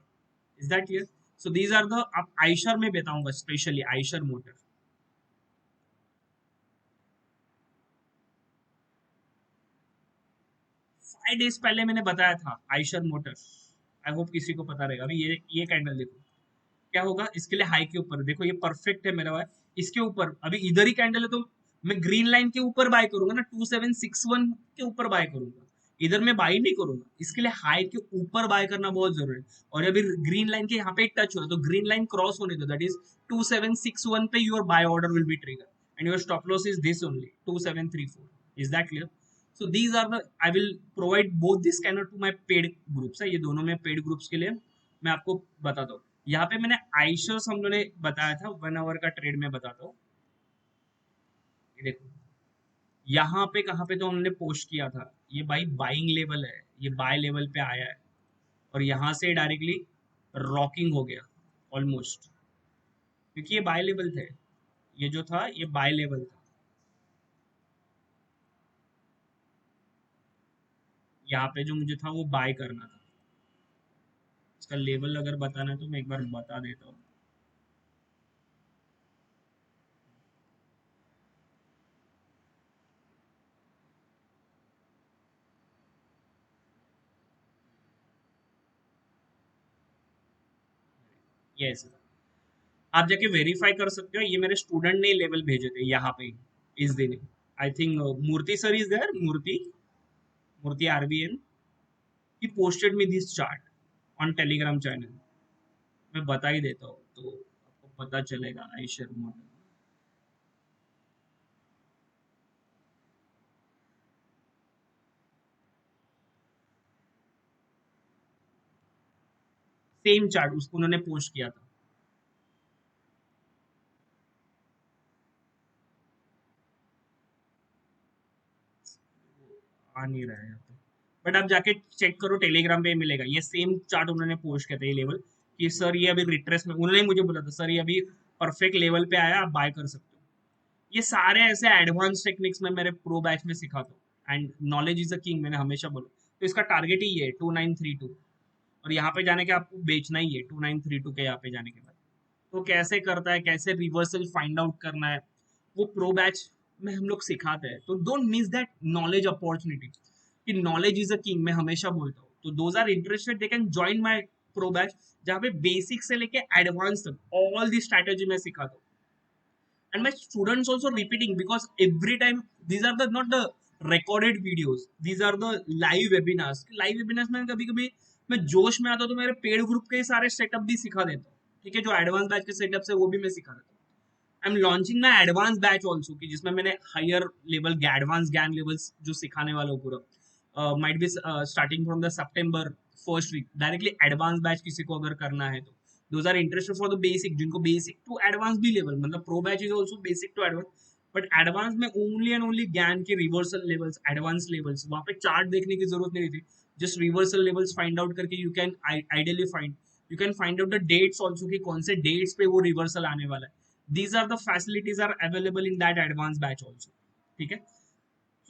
Is that clear? So these are the, आप आइशर में बताऊंगा स्पेशली आइशर मोटर। 5 डेज पहले मैंने बताया था आइशर मोटर्स, आई होप किसी को पता रहेगा। अभी ये कैंडल देखो क्या होगा, इसके लिए हाई के ऊपर देखो, ये परफेक्ट है मेरा भाई, इसके ऊपर अभी इधर ही कैंडल है तो मैं ग्रीन लाइन के ऊपर बाय करूंगा ना, 2761 के ऊपर बाय करूंगा, इधर मैं बाय नहीं करूंगा, इसके लिए हाई के ऊपर बाय करना बहुत जरूरी है। और अभी ग्रीन लाइन के यहाँ पे एक टच हुआ तो ग्रीन लाइन क्रॉस होने दो, दैट इज 2761 पे your buy order will be trigger and your stop loss is this only 2734। Is that clear? So these are the, I will provide both this scanner to my paid groups है, ये दोनों में paid groups के लिए मैं आपको बताता हूँ। यहाँ पे मैंने आइशर्स हम लोगों ने बताया था 1 आवर का ट्रेड में बताता हूँ। ये देखो यहाँ पे कहाँ पे तो हमने पोस्ट किया था, ये बाई बाइंग लेवल है, ये बाय लेवल पे आया है और यहाँ से डायरेक्टली रॉकिंग हो गया ऑलमोस्ट, क्योंकि ये बाय लेवल थे, ये जो था ये बाय लेवल था, यहाँ पे जो मुझे था वो बाय करना था। इसका लेवल अगर बताना है तो मैं एक बार बता देता हूँ। यस, आप जाके वेरीफाई कर सकते हो, ये मेरे स्टूडेंट ने लेवल भेजे थे यहाँ पे इस दिन। I think Murthy sir is there, Murthy, Murthy RBN, he posted me this chart on Telegram channel. मैं बता ही देता हूँ तो आपको पता चलेगा आइशर मॉडल। सेम चार्ट उसको उन्होंने पोस्ट किया था। आ नहीं रहा है यहाँ पे, बट आप जाके चेक करो टेलीग्राम पे मिलेगा, ये सेम चार्ट उन्होंने पोस्ट किया था, ये लेवल कि सर ये अभी रिट्रेस में, उन्होंने मुझे बोला था सर ये अभी परफेक्ट लेवल पे आया, आप बाय कर सकते हो। ये सारे ऐसे एडवांस टेक्निक्स में मेरे प्रो बैच में सिखाता हूँ, and knowledge is a king मैंने हमेशा बोला, तो इसका टारगेट ही है 2932, और यहाँ पे जाने के आपको बेचना ही है 2932 के, यहाँ पे जाने के बाद तो कैसे करता है, कैसे रिवर्सल फाइंड आउट करना है, वो प्रो बैच में हम लोग सिखाते हैं। तो don't miss that knowledge opportunity, कि नॉलेज इज अ किंग मैं हमेशा बोलता हूँ। तो those are interested they can join my pro batch, जहाँ पे बेसिक से लेके एडवांस तक ऑल दी स्ट्रैटेजी मैं सिखाता हूँ। And my students also repeating because every time these are the not the recorded videos, these are the live webinars। live webinars में कभी कभी मैं जोश में आता हूँ तो मेरे पेड ग्रुप के सारे सेटअप भी सिखा देता हूँ, ठीक है, जो एडवांस बैच के सेटअप है वो भी मैं सिखा देता हूँ। I am launching my advance batch also, कि जिसमें मैंने higher level advance Gann levels जो सिखाने वाला हूँ पूरा, might be starting from the September first week directly advance batch किसी को अगर करना है तो those are interested for the basic, जिनको बेसिक टू एडवांस भी लेवल, मतलब pro batch is also basic to advance, but advance में ओनली एंड ओनली ज्ञान के रिवर्सल लेवल्स, एडवांस लेवल्स, वहां पे चार्ट देखने की जरूरत नहीं थी, just reversal levels find out करके you can ideally find, you can find out the dates also कि कौन से डेट्स पे वो रिवर्सल आने वाला है। these are the facilities are available in that advanced batch also, ठीक है।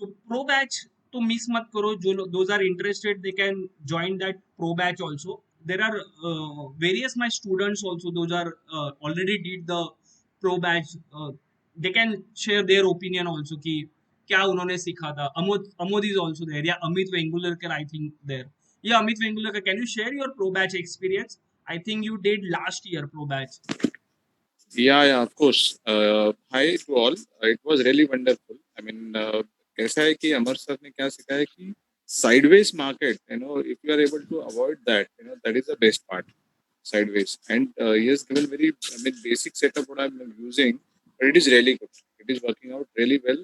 so pro batch तो मिस मत करो, जो लोग those are interested they can join that pro batch also। there are various my students also those are already did the pro batch, they can share their opinion also कि क्या उन्होंने सीखा था। अमोद इज ऑल्सो देयर, या Amit Vengurlekar I think there, या Amit Vengurlekar, can you share your pro batch experience? I think you did last year pro batch. Yeah, of course. Hi to all. It was really wonderful. I mean, कैसा है कि अमर sir ने क्या सिखाया कि sideways market, if you are able to avoid that, that is the best part, sideways. And he has given very, basic setup what I'm using, but it is really good. It is working out really well.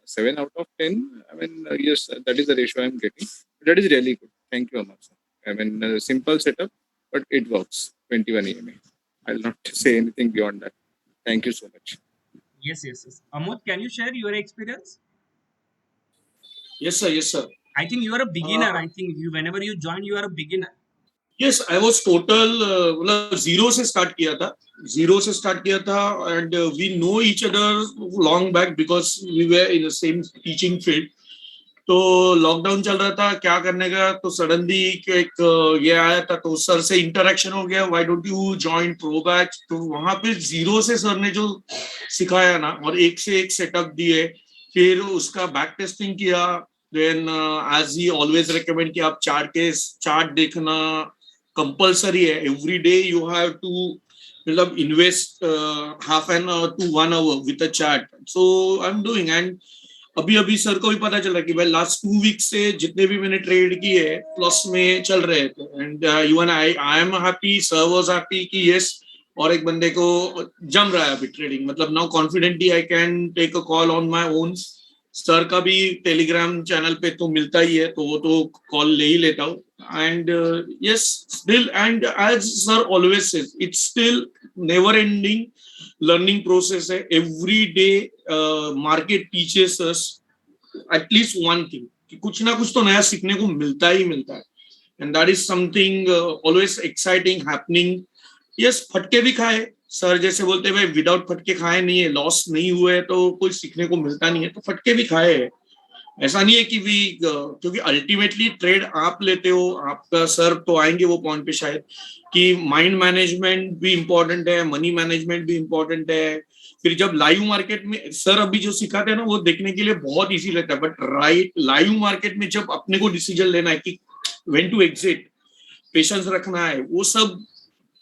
7 out of 10. I mean, yes, that is the ratio I'm getting. That is really good. Thank you, Amar sir. I mean, simple setup, but it works. 21 EMA. I'll not say anything beyond that. Thank you so much. Yes, yes, yes. Amod, can you share your experience? Yes, sir. Yes, sir. I think you are a beginner. Uh, I think you, whenever you join, you are a beginner. yes, I was total मतलब zero से start किया था. Zero से start किया था and we know each other long back because we were in the same teaching field. तो lockdown चल रहा था, क्या करने का, तो सडनली एक ये आया था, तो सर से इंटरेक्शन हो गया, why don't you join pro batch. तो वहां पे जीरो से सर ने जो सिखाया ना, और एक से एक सेटअप दिए, फिर उसका बैक टेस्टिंग किया. Then as he always recommend कि आप चार्ट देखना कंपलसरी है. Every day you have to मतलब invest half an hour to 1 hour with a chart. So I am doing. And अभी अभी सर को भी पता चला कि भाई लास्ट 2 वीक से जितने भी मैंने ट्रेड किए प्लस में चल रहे थे. And even I am happy, sir was happy कि यस, और एक बंदे को जम रहा है अभी ट्रेडिंग. मतलब now confidently I can take a call on my own. Sir का भी टेलीग्राम चैनल पे तो मिलता ही है, तो वो तो कॉल ले ही लेता हूँ. And yes still, and as sir always says, it's still never ending learning process है. Every day market teaches us at least one thing, कि कुछ ना कुछ तो नया सीखने को मिलता ही मिलता है. And that is something always exciting happening. Yes, फटके भी खाए. सर जैसे बोलते हैं भाई विदाउट फटके खाए नहीं है, लॉस नहीं हुए तो कोई सीखने को मिलता नहीं है, तो फटके भी खाए है. ऐसा नहीं है कि भी क्योंकि अल्टीमेटली ट्रेड आप लेते हो. आपका सर तो आएंगे वो पॉइंट पे शायद, कि माइंड मैनेजमेंट भी इंपॉर्टेंट है, मनी मैनेजमेंट भी इंपॉर्टेंट है. फिर जब लाइव मार्केट में सर अभी जो सिखाते हैं ना, वो देखने के लिए बहुत इजी लगता है, बट राइट लाइव मार्केट में जब अपने को डिसीजन लेना है कि व्हेन टू एग्जिट, पेशेंस रखना है, वो सब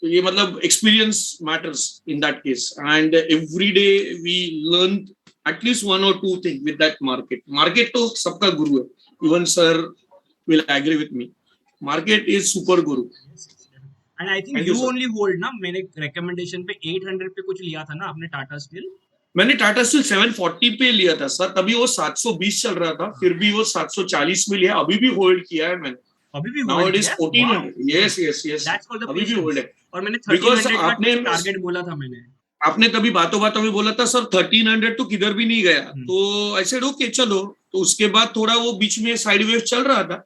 ये मतलब experience matters in that case. And every day we learn at least one or two things with that market. Market तो सबका गुरु है. Even sir will agree with me. Market is super guru. Yes, yes, and I think Thank you you sir. only hold ना. मैंने recommendation पे 800 पे कुछ लिया था ना आपने टाटा स्टील. मैंने टाटा स्टील 740 पे लिया था सर, तभी वो 720 चल रहा था, फिर भी वो 740 में लिया. अभी भी होल्ड किया है मैंने. अभी भी Now होल्ड it is किया. 1400. Yes, yes, yes. That's called the अभी भी होल्ड patience. है. और मैंने Because 1300 का आपने टारगेट बोला था मैंने. आपने तभी बातों बातों में बोला था सर 1300 तो किधर भी नहीं गया, तो ऐसे ओके चलो. तो उसके बाद थोड़ा वो बीच में साइड वेव चल रहा था,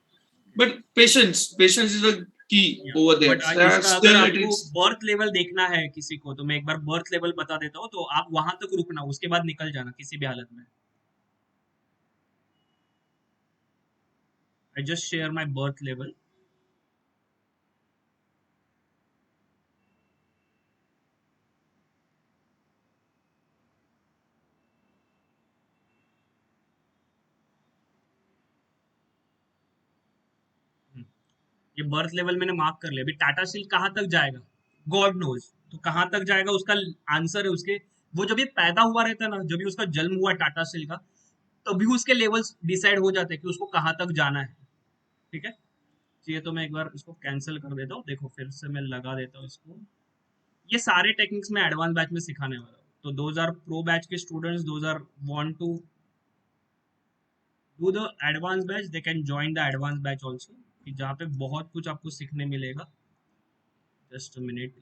but patience is the key over but there. इसका अगर स्टिल इट आपको इज. बर्थ लेवल देखना है किसी को, तो मैं एक बार बर्थ लेवल बता देता हूँ. तो आप वहां तक रुकना, उसके बाद निकल जाना किसी भी हालत में. I just share my birth level. ये बर्थ लेवल मैंने मार्क कर लिया. अभी टाटा स्टील कहाँ तक जाएगा, गॉड नोज. तो कहाँ तक जाएगा उसका आंसर है उसके, वो जब ये पैदा हुआ रहता है ना, जब भी उसका जन्म हुआ टाटा स्टील का, तभी उसके लेवल्स डिसाइड हो जाते हैं कि उसको कहाँ तक जाना है. ठीक है. तो ये तो मैं एक बार इसको कैंसिल कर देता हूँ. देखो फिर से मैं लगा देता हूँ इसको. ये सारे टेक्निक्स मैं एडवांस बैच में सिखाने वाला हूँ. तो दोज आर प्रो बैच के students, those are want to do the advance batch, they can join the advance batch also, कि जहाँ पे बहुत कुछ आपको सीखने मिलेगा. Just a minute.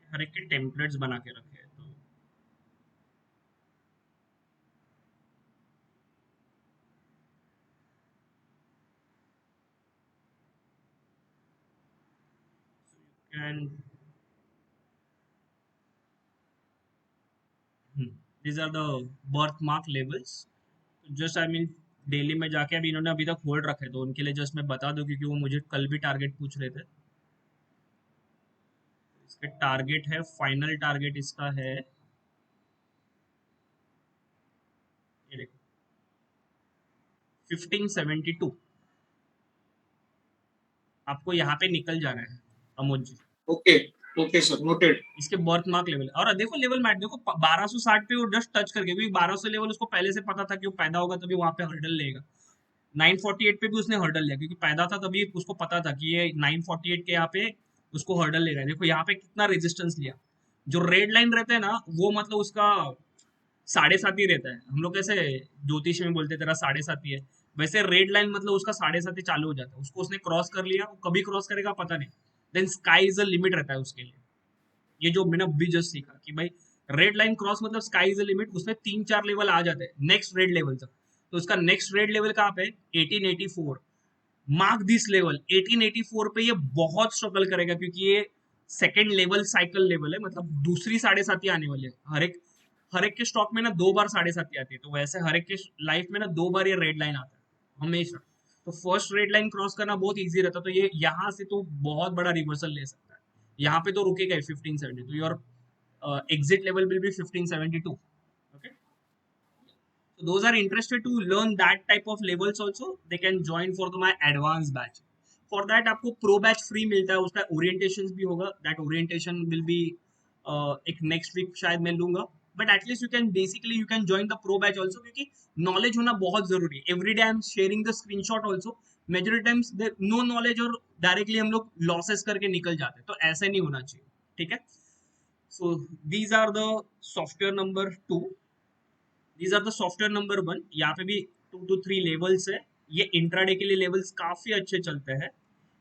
हर एक के टेम्पलेट्स बना के रखे हैं. तो can these are the birthmark labels. Just I mean daily में जाके, अभी इन्होंने अभी तक होल्ड रखे, तो उनके लिए जस्ट मैं बता दूं, क्योंकि वो मुझे कल भी टारगेट पूछ रहे थे. इसके टारगेट है, फाइनल टारगेट इसका है, ये देखो 1572. आपको यहाँ पे निकल जाना है Amod ji. Okay okay sir, noted. इसके बर्थ मार्क लेवल, और देखो लेवल मैट देखो 1260 पे वो जस्ट टच करके, क्योंकि 1200 लेवल उसको पहले से पता था कि वो पैदा होगा तभी वहां पे हर्डल लेगा. 948 पे भी उसने हर्डल लिया, क्योंकि पैदा था तभी उसको पता था कि ये 948 के यहाँ पे उसको हर्डल ले रहा है. देखो यहाँ पे कितना रेजिस्टेंस लिया. जो रेड लाइन रहता है ना वो मतलब उसका 7.5 रहता है। हम लोग कैसे ज्योतिष में बोलते हैं तेरा 7.5 है, वैसे रेड लाइन मतलब उसका 7.5 चालू हो जाता है। उसको उसने क्रॉस कर लिया, वो कभी क्रॉस करेगा पता नहीं, then sky is a limit रहता है उसके लिए। ये जो मैंने अभी जस्ट सीखा कि भाई रेड लाइन क्रॉस मतलब स्काई इज अ लिमिट, उसमें 3-4 लेवल आ जाते हैं नेक्स्ट रेड लेवल तक। तो उसका नेक्स्ट रेड लेवल कहाँ पे? 1884। मार्क दिस लेवल 1884 पे ये बहुत स्ट्रगल करेगा, क्योंकि ये सेकेंड लेवल साइकिल लेवल है, मतलब दूसरी 7.5 आने वाली है। हर एक के स्टॉक में ना 2 बार 7.5 आती है, तो वैसे हर एक के लाइफ में ना 2 बार ये रेड लाइन आता है हमेशा। तो फर्स्ट रेड लाइन क्रॉस करना बहुत इजी रहता है, तो ये यहाँ से तो बहुत बड़ा रिवर्सल ले सकता है। यहाँ पे तो रुकेगा 1570, तो your exit level will be 1572. Okay, so those are interested to learn that type of levels also, they can join for my advanced batch. For that आपको pro batch free मिलता है, उसका orientation भी होगा, that orientation will be एक next week शायद मैं लूंगा, but at least you can basically you can join the pro batch also, क्योंकि knowledge होना बहुत जरूरी है। every day I'm sharing the screenshot also, majority times there no knowledge और directly हम लोग losses करके निकल जाते हैं, तो ऐसा नहीं होना चाहिए। ठीक है, so these are the software number 2, these are the software number 1। यहाँ पे भी 2 to 3 levels है। ये इंट्राडे के लिए लेवल्स काफी अच्छे चलते हैं।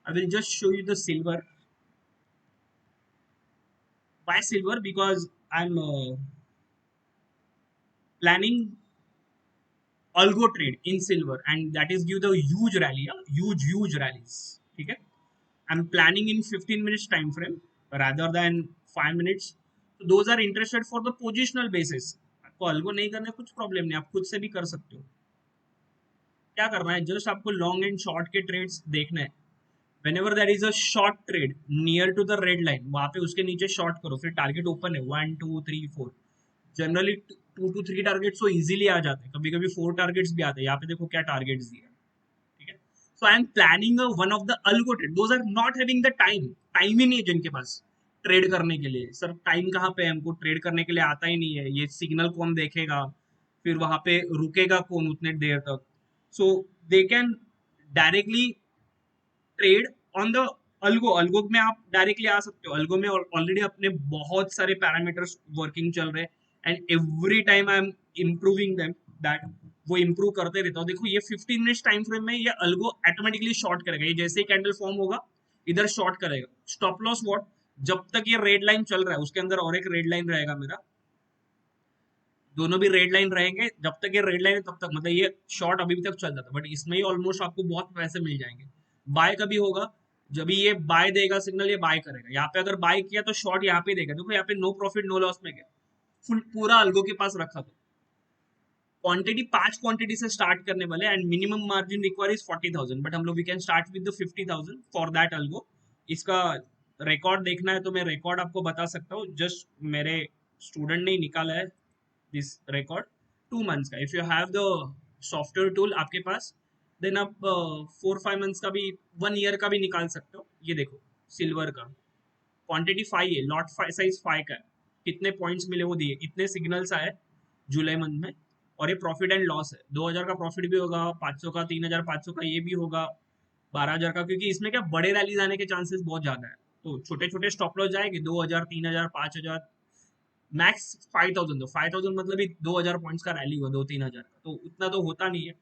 आई will just show you the silver. Why silver? Because I'm planning algo trade in silver, and that is give the huge rally, huge rallies। ठीक है, I'm planning in 15 minutes time frame rather than 5 minutes। So those are interested for the positional basis। आपको algo नहीं करना है, कुछ problem नहीं, आप खुद से भी कर सकते हो। क्या करना है, जस्ट आपको लॉन्ग एंड शॉर्ट के ट्रेड्स देखना है। whenever there is a short trade near to the red line, वहां पे उसके नीचे शॉर्ट करो, फिर टारगेट ओपन है 1 2 3 4, जनरली 2 to 3 टारगेट्स तो इजीली आ जाते हैं, कभी कभी 4 टारगेट्स भी आते हैं। यहाँ पे देखो क्या टारगेट्स दिए। ठीक है, so I am planning one of the algo trade, those are not having the time, time ही नहीं है जिनके पास ट्रेड करने के लिए। सर टाइम कहाँ पे है, हमको ट्रेड करने के लिए आता ही नहीं है, ये सिग्नल कौन देखेगा, फिर वहां पे रुकेगा कौन उतने देर तक। So they can directly trade on the algo. Algo में आप डायरेक्टली आ सकते हो। अल्गो में ऑलरेडी अपने बहुत सारे पैरामीटर्स वर्किंग चल रहे हैं, and every time I am improving them, that वो इम्प्रूव करते रहता हूँ। देखो ये 15 मिनट्स टाइम फ्रेम में ये अल्गो ऑटोमेटिकली शॉर्ट करेगा, ये जैसे ही कैंडल फॉर्म होगा इधर शॉर्ट करेगा। स्टॉप लॉस व्हाट, जब तक ये रेड लाइन चल रहा है उसके अंदर और एक रेड लाइन रहेगा मेरा, दोनों भी रेड लाइन रहेंगे। जब तक ये रेड लाइन है तब तक मतलब ये शॉर्ट अभी भी तक चल जाता है, बट इसमें ही ऑलमोस्ट आपको बहुत पैसे मिल जाएंगे। बाय कभी होगा, जब भी ये बाय देगा सिग्नल, ये बाय करेगा। यहाँ पे अगर बाय किया तो शॉर्ट यहाँ पे देगा। देखो यहाँ पे नो प्रॉफिट नो लॉस में गया, फुल पूरा अल्गो के पास रखा। तो क्वांटिटी 5 क्वांटिटी से स्टार्ट करने वाले, and minimum margin require is 40,000, but हम लोग we can start with the 50,000 for that algo. इसका रिकॉर्ड देखना है तो मैं रिकॉर्ड आपको बता सकता हूँ, जस्ट मेरे स्टूडेंट ने ही निकाला है दिस रिकॉर्ड 2 मंथ्स का। If you have the software tool आपके पास, देन आप 4-5 मंथ्स का भी, 1 ईयर का भी निकाल सकते हो। ये देखो सिल्वर का क्वांटिटी 5 है, लॉट साइज 5 का है, कितने पॉइंट्स मिले वो दिए, इतने सिग्नल्स आए जुलाई मंथ में, और ये प्रॉफिट एंड लॉस है। 2,000 का प्रॉफिट भी होगा, 500 का, 3,500 का ये भी होगा, 12,000 का, क्योंकि इसमें क्या बड़े रैलीज आने के चांसेस बहुत ज्यादा है। तो छोटे छोटे स्टॉप लॉस जाएंगे 2,000, 3,000, 5,000, मैक्स 5,000। तो 5,000 मतलब ही 2,000 पॉइंट्स का रैली हुआ, 2-3 हजार का, तो उतना तो होता नहीं है।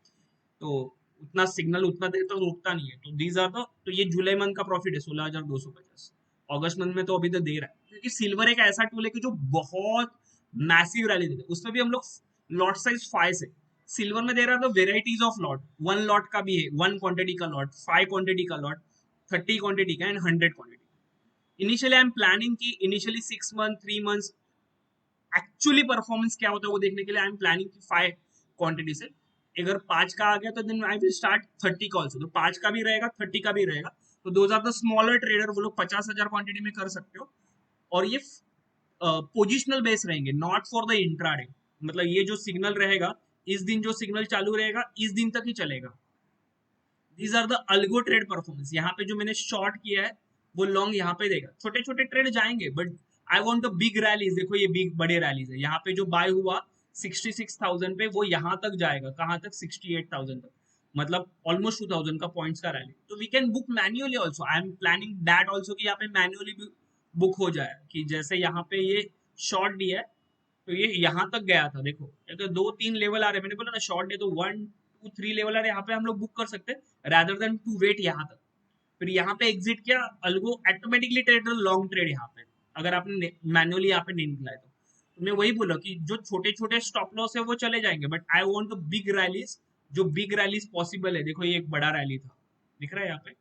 तो उतना सिग्नल उतना देर तक रुकता नहीं है। तो दीज आर द, तो ये जुलाई मंथ का प्रॉफिट है 16,250। अगस्त मंथ में तो अभी तो दे रहा है, क्योंकि सिल्वर एक ऐसा टूल है कि जो बहुत मैसिव रैली देता है। उसमें भी हम लोग लॉट साइज 5 से सिल्वर में दे रहा है, तो वेराइटीज ऑफ लॉट, 1 लॉट का भी है, 1 क्वांटिटी का लॉट, 5 क्वांटिटी का लॉट, 30 क्वांटिटी का, and 100 quantity. Initially I am planning की initially 6 month 3 months actually performance क्या होता है वो देखने के लिए आई एम प्लानिंग 5 क्वांटिटी से। अगर 5 का आ गया तो देन आई विल स्टार्ट 30 का ऑल्सो, तो 5 का भी रहेगा 30 का भी रहेगा। तो those are the smaller trader, वो लोग 50,000 क्वांटिटी में कर सकते हो। और ये पोजिशनल बेस रहेंगे, नॉट फॉर द इंट्राडे। मतलब ये जो सिग्नल रहेगा, इस दिन जो सिग्नल चालू रहेगा इस दिन तक ही चलेगा। These are the algo trade performance. यहाँ पे जो मैंने शॉर्ट किया है वो लॉन्ग यहाँ पे देगा, छोटे छोटे ट्रेड जाएंगे, but I want the big rallies. देखो ये बिग बड़े रैलीज है। यहाँ पे जो बाय हुआ 66,000 पे, वो यहाँ तक जाएगा, कहाँ तक, 68,000 तक, मतलब ऑलमोस्ट 2,000 का पॉइंट्स का रैली। तो we can book manually also, I am planning that also कि यहाँ पे मैन्युअली भी बुक हो जाए, कि जैसे यहाँ पे ये शॉर्ट दिया है तो ये यहाँ तक गया था, देखो ये तो 2-3 लेवल आ रहे हैं, मैंने बोला ना शॉर्ट डे तो 1-2-3 लेवल आ रहे हैं, यहाँ पे हम लोग बुक कर सकते हैं rather than टू वेट यहाँ तक। फिर यहाँ पे एग्जिट किया, algo automatically trade long trade यहाँ पे, अगर आपने मैनुअली यहाँ पे नहीं निकला है तो मैं वही बोला कि जो छोटे छोटे स्टॉप लॉस है वो चले जाएंगे, but I want the big rallies, जो बिग रैलीज पॉसिबल है। देखो ये एक बड़ा रैली था, दिख रहा है यहाँ पे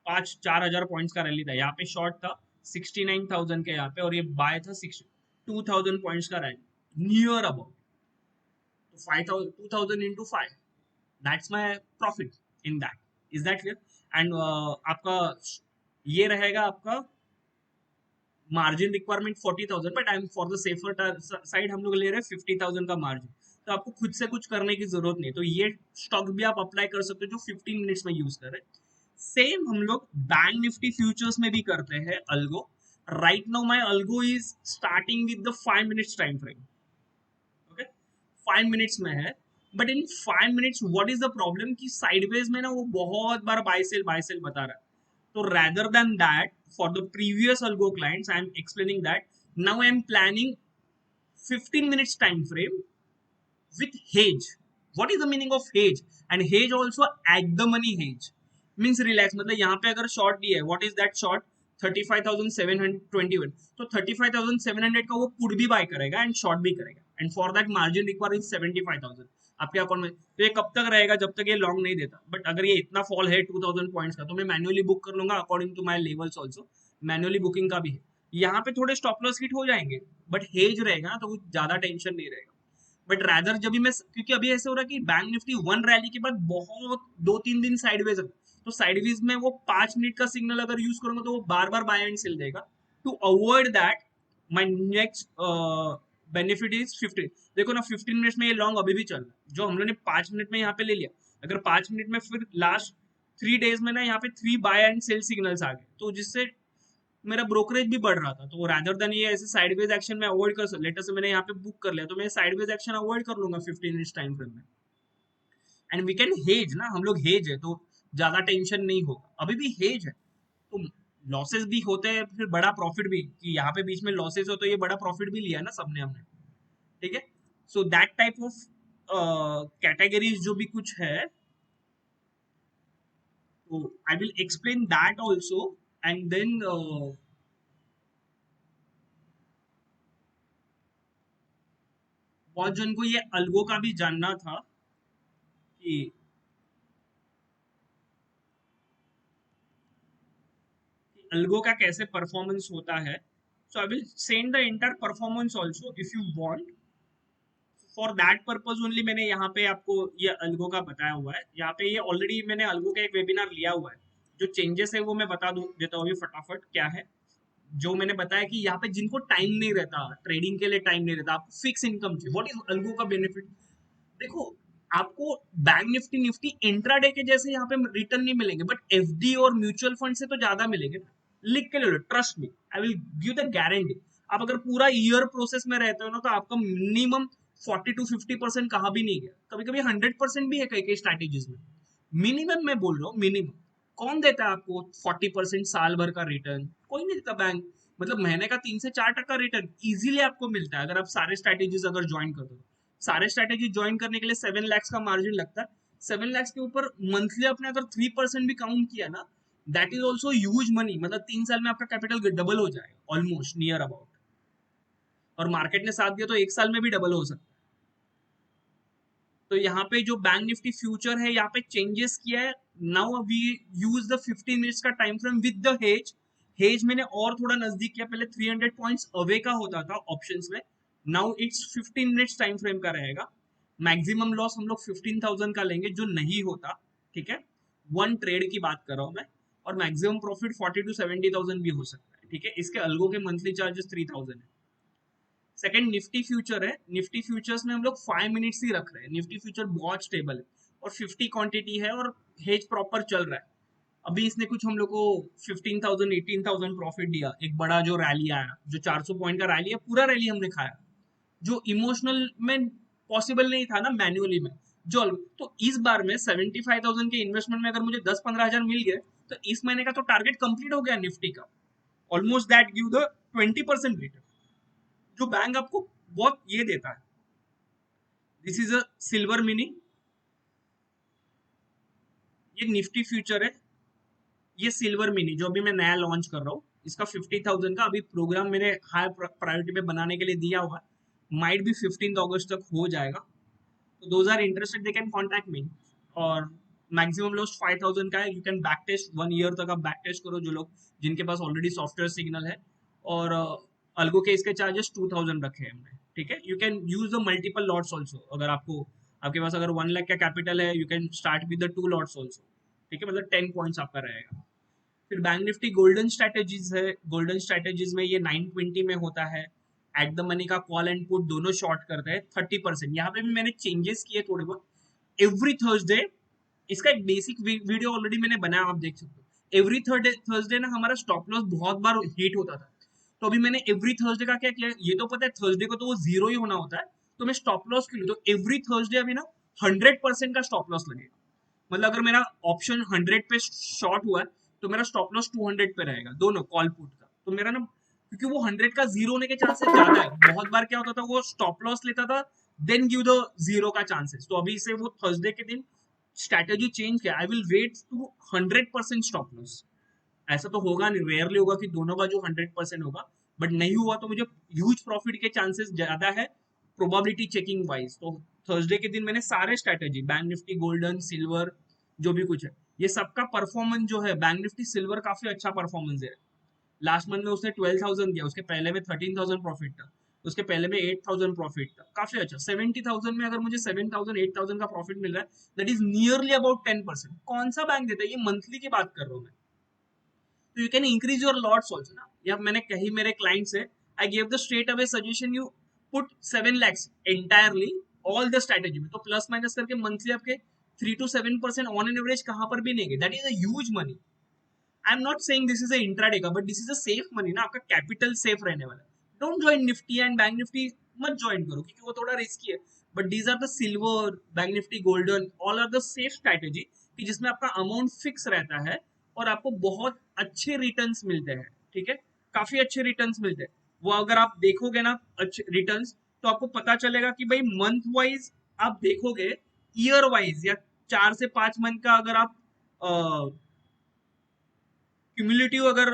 4,000 पॉइंट्स का रैली था, यहाँ पे शॉर्ट था 69,000 के यहाँ पे, और ये बाय था 2,000 पॉइंट्स का रैली नियर अबाउट, तो 5,000 2,000 into 5, that's my profit in that, is that clear? And आपका ये रहेगा आपका margin requirement 40,000, but I M for the safer side हम लोग ले रहे हैं 50,000 का मार्जिन, तो आपको खुद से कुछ करने की जरूरत नहीं, तो ये स्टॉक भी आप अप्लाई कर सकते हो जो 15 मिनट्स में यूज कर रहे हैं। सेम हम लोग बैंक निफ्टी फ्यूचर्स में भी करते हैं algo. Right now my algo is starting with the 5 minutes time frame, okay 5 minutes में है, but in 5 minutes what is the problem कि साइडवेज में ना वो बहुत बार बाय सेल बता रहा है, so rather than that, for the previous algo clients, I am explaining that now I am planning 15 minutes time frame with hedge. What is the meaning of hedge? And hedge also at the money hedge means relax, मतलब यहाँ पे अगर short दिया है, what is that short? 35,721, तो 35,700 का वो put भी बाय करेगा एंड शॉर्ट भी करेगा, and for that margin require is 75,000 आपके अकाउंट में। तो ये कब तक रहेगा? जब तक ये लॉन्ग नहीं देता, बट अगर ये इतना फॉल है 2,000 पॉइंट्स का, तो मैं मैनुअली बुक कर लूंगा according to my levels also, manually booking का भी है। यहाँ पे थोड़े स्टॉप लॉस हिट हो जाएंगे, बट हेज रहेगा ना तो कुछ ज्यादा टेंशन नहीं रहेगा। बट रैदर जब भी मैं, क्योंकि अभी ऐसे हो रहा है कि बैंक निफ्टी वन रैली के बाद बहुत 2-3 दिन साइडवेज, तो साइडवेज में वो 5 मिनट का सिग्नल अगर यूज करूंगा तो वो बार बार बाय एंड सेल देगा। To avoid that my next benefit is 15। देखो ना 15 मिनट्स में ये लॉन्ग अभी भी चल रहा है, जो हम लोग ने 5 मिनट में यहाँ पे ले लिया, अगर 5 मिनट में फिर लास्ट 3 डेज में ना यहाँ पे 3 बाय एंड सेल सिग्नल्स आ गए, तो जिससे मेरा ब्रोकरेज भी बढ़ रहा था, तो रैदर देन ये ऐसे साइडवेज एक्शन में अवॉइड कर सकता, लेटर से मैंने यहाँ पे बुक कर लिया तो मैं साइडवेज एक्शन अवॉइड कर लूंगा 15 मिनट्स टाइम फ्रेम में। एंड वी कैन हेज ना, हम लोग हेज है तो ज्यादा टेंशन नहीं होगा, अभी भी हेज है तो लॉसेस भी होते हैं, फिर बड़ा प्रॉफिट भी, कि यहाँ पे बीच में लॉसेस हो तो ये बड़ा प्रॉफिट भी लिया ना सबने हमने, ठीक है। So that type of categories जो भी कुछ है, तो I will explain that also, and then बहुत जन को ये अल्गो का भी जानना था कि अल्गो का कैसे परफॉर्मेंस होता है। So I will send the entire performance also if you want, for that purpose only मैंने यहाँ पे आपको ये अल्गो का बताया हुआ है। यहाँ पे ये ऑलरेडी मैंने अल्गो का एक वेबिनार लिया हुआ है, जो चेंजेस है वो मैं बता दूं देता हूँ अभी फटाफट क्या है। जो मैंने बताया कि यहाँ पे जिनको टाइम नहीं रहता, ट्रेडिंग के लिए टाइम नहीं रहता, आपको फिक्स इनकम चाहिए, व्हाट इज अल्गो का बेनिफिट? देखो आपको बैंक निफ्टी निफ्टी इंट्राडे के जैसे यहाँ पे रिटर्न नहीं मिलेंगे, बट एफडी और म्यूचुअल फंड से तो ज्यादा मिलेंगे। लिख के ले लो, trust me, I will give the guarantee. आप अगर पूरा ईयर प्रोसेस में रहते हो ना, तो आपका मिनिमम 40-50% कहा भी नहीं गया, कभी कभी 100% भी है कई कई स्ट्रैटेजीज में। मिनिमम मैं बोल रहा हूँ, मिनिमम। कौन देता है आपको 40% साल भर का रिटर्न? कोई नहीं देता बैंक, मतलब महीने का 3 से 4% रिटर्न इजीली आपको मिलता है अगर आप सारे स्ट्रैटेजीज अगर ज्वाइन कर दो। सारे स्ट्रैटेजी ज्वाइन करने के लिए 7 लाख का मार्जिन लगता है, 7 लाख के ऊपर मंथली आपने अगर 3% भी काउंट किया ना, that is also huge money, मतलब 3 साल में आपका कैपिटल डबल हो जाएगा ऑलमोस्ट नियर अबाउट, और मार्केट ने साथ दिया तो 1 साल में भी डबल हो सकता है। तो यहाँ पे जो बैंक निफ्टी फ्यूचर है, यहाँ पे चेंजेस किया है। Now we use the 15 minutes का time frame with the hedge. Hedge मैंने और थोड़ा नजदीक किया, पहले 300 पॉइंट्स अवे का होता था ऑप्शंस में, now it's 15 minutes time frame का रहेगा। मैक्सिमम लॉस हम लोग 15,000 का लेंगे, जो नहीं होता, ठीक है, वन ट्रेड की बात कर रहा हूँ मैं, और मैक्सिमम प्रॉफिट 40,000-70,000 भी हो सकता है, ठीक है। इसके अल्गो के मंथली चार्जेस 3,000 है। सेकंड निफ्टी फ्यूचर है, निफ्टी फ्यूचर्स में हम लोग 5 मिनट्स ही रख रहे हैं, निफ्टी फ्यूचर बहुत स्टेबल है और 50 क्वांटिटी है और हेज प्रॉपर चल रहा है। अभी इसने कुछ हम लोग को 15,000 18,000 प्रॉफिट दिया, एक बड़ा जो रैली आया, जो 400 पॉइंट का रैली है, पूरा रैली हमने खाया, जो इमोशनल में पॉसिबल नहीं था ना मैन्युअली में। जो तो इस बार में 75,000 के इन्वेस्टमेंट में अगर मुझे 10-15 हजार मिल गए, तो इस महीने का तो टारगेट कंप्लीट हो गया निफ्टी का। Almost that give the 20% return, जो बैंक आपको बहुत ये देता है. This is a silver mini, ये निफ्टी फ्यूचर है. ये सिल्वर मिनी जो अभी मैं नया लॉन्च कर रहा हूँ, इसका 50,000 का अभी प्रोग्राम मैंने हाई प्रायोरिटी पे बनाने के लिए दिया हुआ है. माइट भी 15 अगस्त तक हो जाएगा. तो those are interested they can contact me. और मैक्सिमम लॉस 5,000 का है. You can back test 1 year तक आप बैक टेस्ट करो, जो लोग जिनके पास ऑलरेडी सॉफ्टवेयर सिग्नल है. और अल्गो के इसके चार्जेस 2,000 रखे हैं हमने. ठीक है, you can use the multiple lots also. अगर आपके पास अगर 1 लाख का कैपिटल है, you can start with the 2 lots also. ठीक है, मतलब 10 पॉइंट्स आपका रहेगा. फिर बैंक निफ्टी गोल्डन स्ट्रैटेजीज है. गोल्डन स्ट्रैटेजीज में ये 920 में होता है. एट द मनी का कॉल एंड पुट दोनों शॉर्ट करते हैं 30%. यहाँ पे भी मैंने चेंजेस किए थोड़े बहुत. एवरी थर्सडे, इसका एक बेसिक वीडियो ऑलरेडी मैंने बनाया, आप देख सकते हो. एवरी थर्सडे ना हमारा स्टॉप लॉस बहुत बार हिट होता था. तो अभी मैंने एवरी थर्सडे का क्या किया, ये तो पता है थर्सडे को तो वो जीरो ही होना होता है, तो मैं स्टॉप लॉस के लिए तो एवरी थर्सडे अभी ना 100% का स्टॉप लॉस लगेगा. मतलब अगर मेरा ऑप्शन 100 पे शॉर्ट हुआ है, तो मेरा स्टॉप लॉस 200 पे रहेगा, दोनों कॉल पुट का. तो मेरा ना, क्योंकि वो 100 का जीरो होने के चांसेस ज्यादा है. बहुत बार क्या होता था, वो स्टॉप लॉस लेता था, देन गिव द जीरो का चांसेस. तो अभी से वो थर्सडे के दिन स्ट्रैटेजी चेंज किया. I will wait to 100% stop loss. ऐसा तो होगा नहीं, रेयरली होगा कि दोनों का जो 100% होगा, बट नहीं हुआ तो मुझे ह्यूज प्रॉफिट के चांसेस ज्यादा है प्रोबेबिलिटी चेकिंग वाइज. तो थर्सडे के दिन मैंने सारे strategy, bank Nifty, golden, silver, जो भी कुछ है, ये सबका परफॉर्मेंस जो है, बैंक निफ्टी सिल्वर काफी अच्छा परफॉर्मेंस है. लास्ट मंथ में उसने 12,000 दिया, उसके पहले में 13,000 प्रॉफिट था, उसके पहले में 8,000 प्रॉफिट था. काफी अच्छा. 70,000 में अगर मुझे 7,000 8,000 का प्रॉफिट मिल रहा है, दैट इज नियरली अबाउट 10%. कौन सा बैंक देता है, ये मंथली की बात कर रहा हूँ मैं. तो you can increase your lots also ना. या मैंने कही मेरे क्लाइंट से, I give the straight away suggestion, you put 7 lakhs entirely all the strategy में. तो प्लस माइनस करके मंथली आपके 3 to 7% ऑन एन एवरेज कहां पर भी नहीं गए. That is a huge money. I am not saying this is a intraday का, but this is a safe money ना. आपका कैपिटल सेफ रहने वाला है. Don't join Nifty and bank Nifty, मत ज्वाइन करो, क्योंकि वो थोड़ा रिस्की है. But these are the silver, bank Nifty, golden, all are the safe strategy, कि जिसमें आपका अमाउंट फिक्स रहता है और आपको बहुत अच्छे रिटर्न्स मिलते हैं. ठीक है, काफी अच्छे रिटर्न्स मिलते हैं. वो अगर आप देखोगे ना अच्छे रिटर्न्स, तो आपको पता चलेगा कि भाई मंथ वाइज आप देखोगे, ईयर वाइज या 4 से 5 मंथ का अगर आप क्यूमुलेटिव अगर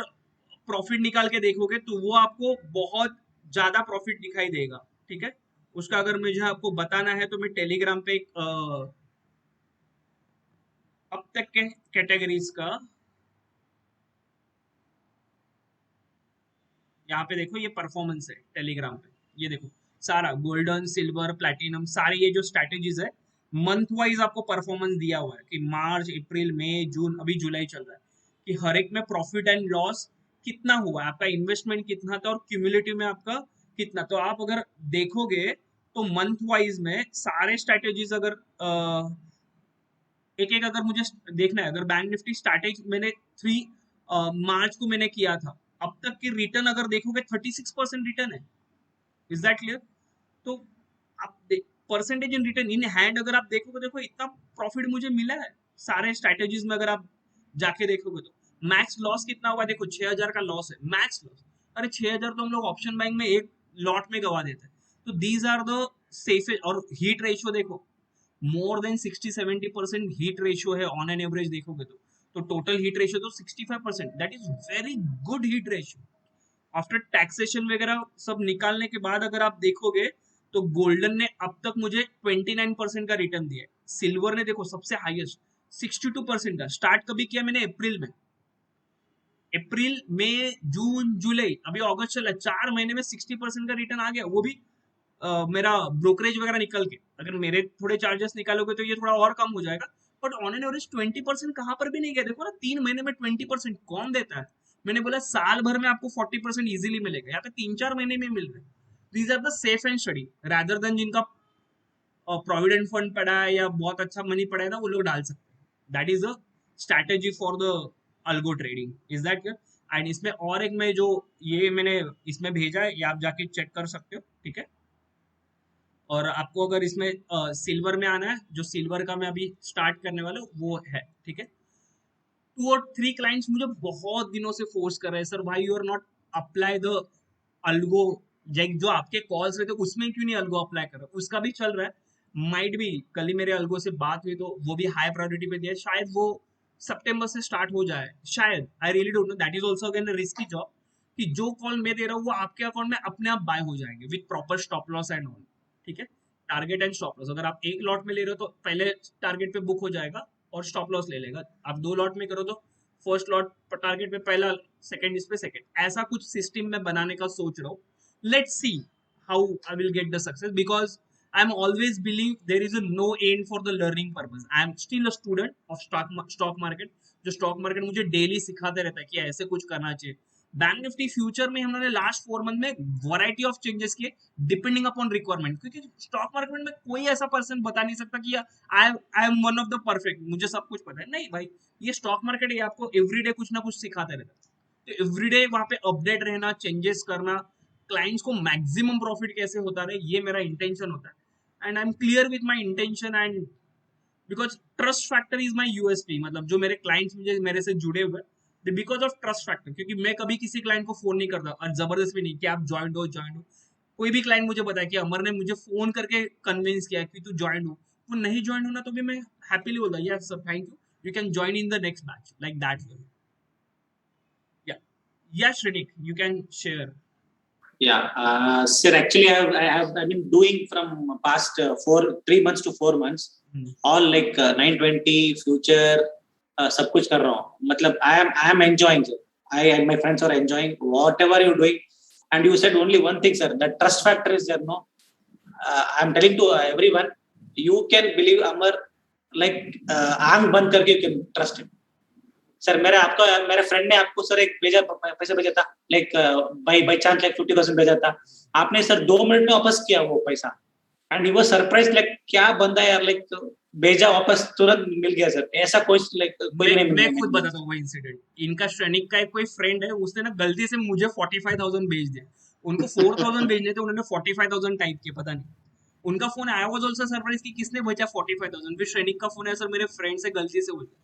प्रॉफिट निकाल के देखोगे, तो वो आपको बहुत ज्यादा प्रॉफिट दिखाई देगा. ठीक है, उसका अगर मुझे आपको बताना है, तो मैं टेलीग्राम पे एक अब तक के कैटेगरीज का, यहाँ पे देखो, ये परफॉर्मेंस है टेलीग्राम पे. ये देखो सारा गोल्डन, सिल्वर, प्लैटिनम, सारे ये जो स्ट्रैटेजीज है, मंथ वाइज आपको परफॉर्मेंस दिया हुआ है कि मार्च, अप्रैल, मई, जून, अभी जुलाई चल रहा है, कि हर एक में प्रॉफिट एंड लॉस कितना हुआ है, आपका इन्वेस्टमेंट कितना था, और क्यूमुलेटिव में आपका कितना. तो आप अगर देखोगे, तो मंथ वाइज में सारे स्ट्रैटेजीज अगर एक एक अगर मुझे देखना है, अगर बैंक निफ्टी स्ट्रैटेजी मैंने 3 मार्च को मैंने किया था, अब तक की रिटर्न अगर देखोगे 36% रिटर्न है. Is that clear? तो आप percentage in return in hand अगर आप देखोगे, देखो इतना प्रॉफिट मुझे मिला है सारे स्ट्रैटेजीज में. अगर आप जाके देखोगे, तो मैक्स लॉस कितना हुआ, देखो 6,000 का लॉस है, मैक्स लॉस. अरे 6,000 तो हम लोग ऑप्शन बैंक में एक लॉट में गवा देते हैं. तो दीज आर द सेफेस्ट. और हीट रेशियो देखो, मोर देन 60-70% हीट रेशियो है ऑन एन एवरेज देखोगे तो टोटल हीट रेशियो तो 65%. That is very good heat ratio. After taxation वगैरह सब निकालने के बाद अगर आप देखोगे, तो गोल्डन ने अब तक मुझे 29% का रिटर्न दिया है. सिल्वर ने देखो सबसे हाईएस्ट 62% का. स्टार्ट कभी किया मैंने, अप्रैल में. अप्रैल, मई, जून, जुलाई, अभी अगस्त चला, 4 महीने में 60% का रिटर्न आ गया. वो भी मेरा ब्रोकरेज वगैरह निकल के. अगर मेरे थोड़े चार्जेस निकालोगे, तो ये थोड़ा और कम हो जाएगा. बट ऑन एन एवरेज 20% कहां पर भी नहीं गया. देखो ना, 3 महीने में 20% कौन देता है. मैंने बोला साल भर में आपको 40% इजीली मिलेगा, यहाँ पे 3-4 महीने में मिल रहे हैं. These are the safe and study, rather than जिनका प्रोविडेंट फंड पड़ा है या बहुत अच्छा मनी पड़ा है ना, वो लोग डाल सकते हैं. That is a strategy for the algo trading. Is that clear? And इसमें और एक मैं जो ये मैंने इसमें भेजा है, ये आप जाके चेक कर सकते हो. ठीक है, और आपको अगर इसमें सिल्वर में आना है, जो सिल्वर का मैं अभी स्टार्ट करने वाला हूँ वो है. ठीक है, 2 और 3 क्लाइंट्स मुझे बहुत दिनों से फोर्स कर रहे हैं, सर भाई you are not apply the algo, जो आपके कॉल्स रहते उसमें क्यों नहीं अल्गो अप्लाई कर रहे हो? उसका भी चल रहा है, माइट भी कल ही मेरे अल्गो से बात हुई तो वो भी हाई प्रायोरिटी पे दिया, शायद वो सितंबर से स्टार्ट हो जाए, शायद, I really don't know, that is also again a risky job कि जो कॉल मैं दे रहा हूँ वो आपके अकाउंट में अपने आप बाय हो जाएंगे with proper stop loss and all, ठीक है, टारगेट एंड स्टॉप लॉस, अगर आप एक लॉट में ले रहे हो तो पहले टारगेट पे बुक हो जाएगा और स्टॉप लॉस ले लेगा, आप 2 लॉट में करो तो फर्स्ट लॉट टारगेट पे पहला, सेकंड इस पे सेकंड, ऐसा कुछ सिस्टम में बनाने का सोच रहा हूँ, let's see how I will get the success because I'm always believe there is a no end for the learning purpose. I am still a student of stock market. जो stock market मुझे daily सिखाते रहता है कि ऐसे कुछ करना चाहिए. बैंक निफ्टी फ्यूचर में हमने लास्ट 4 मंथ में वैरायटी ऑफ चेंजेस किए डिपेंडिंग अपॉन रिक्वायरमेंट, क्योंकि स्टॉक मार्केट में कोई ऐसा पर्सन बता नहीं सकता कि I am one of the perfect, मुझे सब कुछ पता है, नहीं भाई, ये स्टॉक मार्केट है, आपको एवरीडे कुछ ना कुछ सिखाते रहता है, तो एवरीडे वहां पे अपडेट रहना, चेंजेस करना, क्लाइंट्स को मैक्सिमम प्रॉफिट कैसे होता रहे, ये मेरा इंटेंशन होता है, and I am clear with my intention, and because trust factor is my USP, मतलब जो मेरे क्लाइंट्स मुझे मेरे से जुड़े हुए बिकॉज ऑफ ट्रस्ट फैक्टर, क्योंकि मैं कभी किसी क्लाइंट को फोन नहीं करता और जबरदस्त भी नहीं कि आप ज्वाइन हो. कोई भी क्लाइंट मुझे बताया कि अमर ने मुझे फोन करके कन्विंस किया कि तू ज्वाइन हो, वो नहीं ज्वाइन होना तो भी मैं हैप्पीली बोलता yes sir thank you can join in the next batch, like that वे. या या Shrenik you can share. Yeah, sir. Actually, I've been doing from past 3 months to 4 months, all like 920 future, सब कुछ कर रहा हूँ. मतलब I am enjoying, sir. I and my friends are enjoying whatever you're doing. And you said only one thing, sir. That trust factor is there, no? I'm telling to everyone, you can believe Amar, like आंख बंद करके you can trust him. Sir मेरे friend ने आपको sir एक पैसा भेजा था, लाइक बाई चांस लाइक 50,000 भेजा था, आपने सर 2 मिनट में वापस किया वो पैसा, and he was surprise, like क्या बंदा है यार, लाइक भेजा वापस तुरंत मिल गया सर, ऐसा कोई लाइक कोई नहीं. मैं खुद बताता हूँ वो इंसिडेंट. इनका श्रेनिक का एक कोई फ्रेंड है, उसने ना गलती से मुझे 45,000 भेज दिया, उनको 4,000 भेजने थे, उन्होंने 45,000 टाइप किया, पता नहीं उनका phone. I was also surprise कि किसने भेजा 45,000, फिर श्रेनिक का फोन है, सर मेरे फ्रेंड से गलती से हो गया.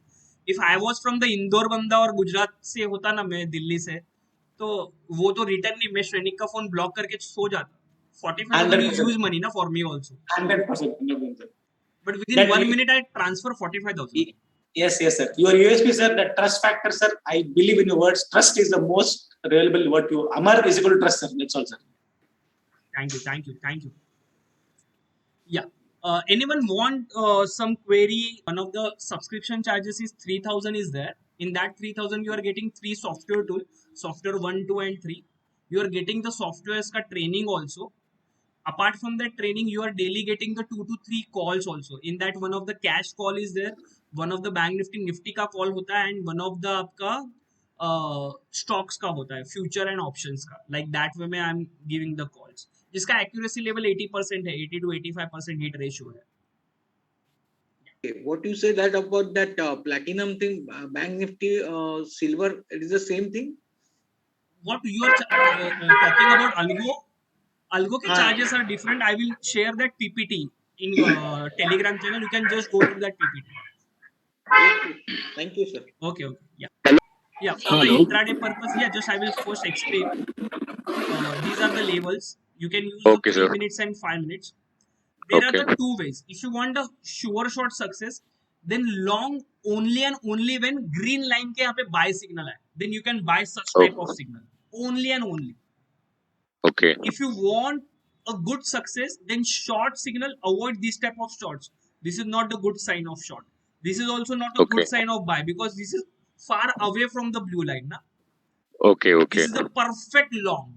If I was from the Indore बंदा और गुजरात से होता ना, मैं दिल्ली से, तो वो तो रिटर्न नहीं, मैं श्रेनिक का फोन ब्लॉक करके सो जाता. 45,000 इज ह्यूज मनी ना for me also, 100%. But with in 1 minute I transfer 45,000. Yes, sir. Your USP, sir, the trust factor, sir. I believe in your words. Trust is the most reliable word. Amar is equal to trust, sir. That's all, sir. Thank you. Yeah. Anyone want some query? One of the subscription charges is 3,000 is there. In that 3,000 you are getting 3 software tool, software 1, 2 and 3. You are getting the softwares ka training also. Apart from that training, you are daily getting the 2 to 3 calls also. In that one of the cash call is there, one of the bank nifty का call होता है, and one of the आपका stocks का होता है, future and options का. Like that way में I am giving the calls. जिसका accuracy level 80% है, 80 to 85% hit ratio है. Okay, what you say that about that platinum thing, bank nifty, silver, it is the same thing? What you are talking about Algo के charges are different. I will share that PPT in Telegram channel. You can just go through that PPT. Okay. Thank you, sir. Okay. Yeah. For the intraday purpose, just I will first explain. These are the levels. You can use the 3 minutes and 5 minutes. There are the 2 ways. If you want a sure shot success, then long only and only when green line के यहाँ पे buy signal है, then you can buy such type of signal. Only and only. Okay. If you want a good success, then short signal, avoid this type of shorts. This is not the good sign of short. This is also not a good sign of buy, because this is far away from the blue line. Na? Okay. This is the perfect long.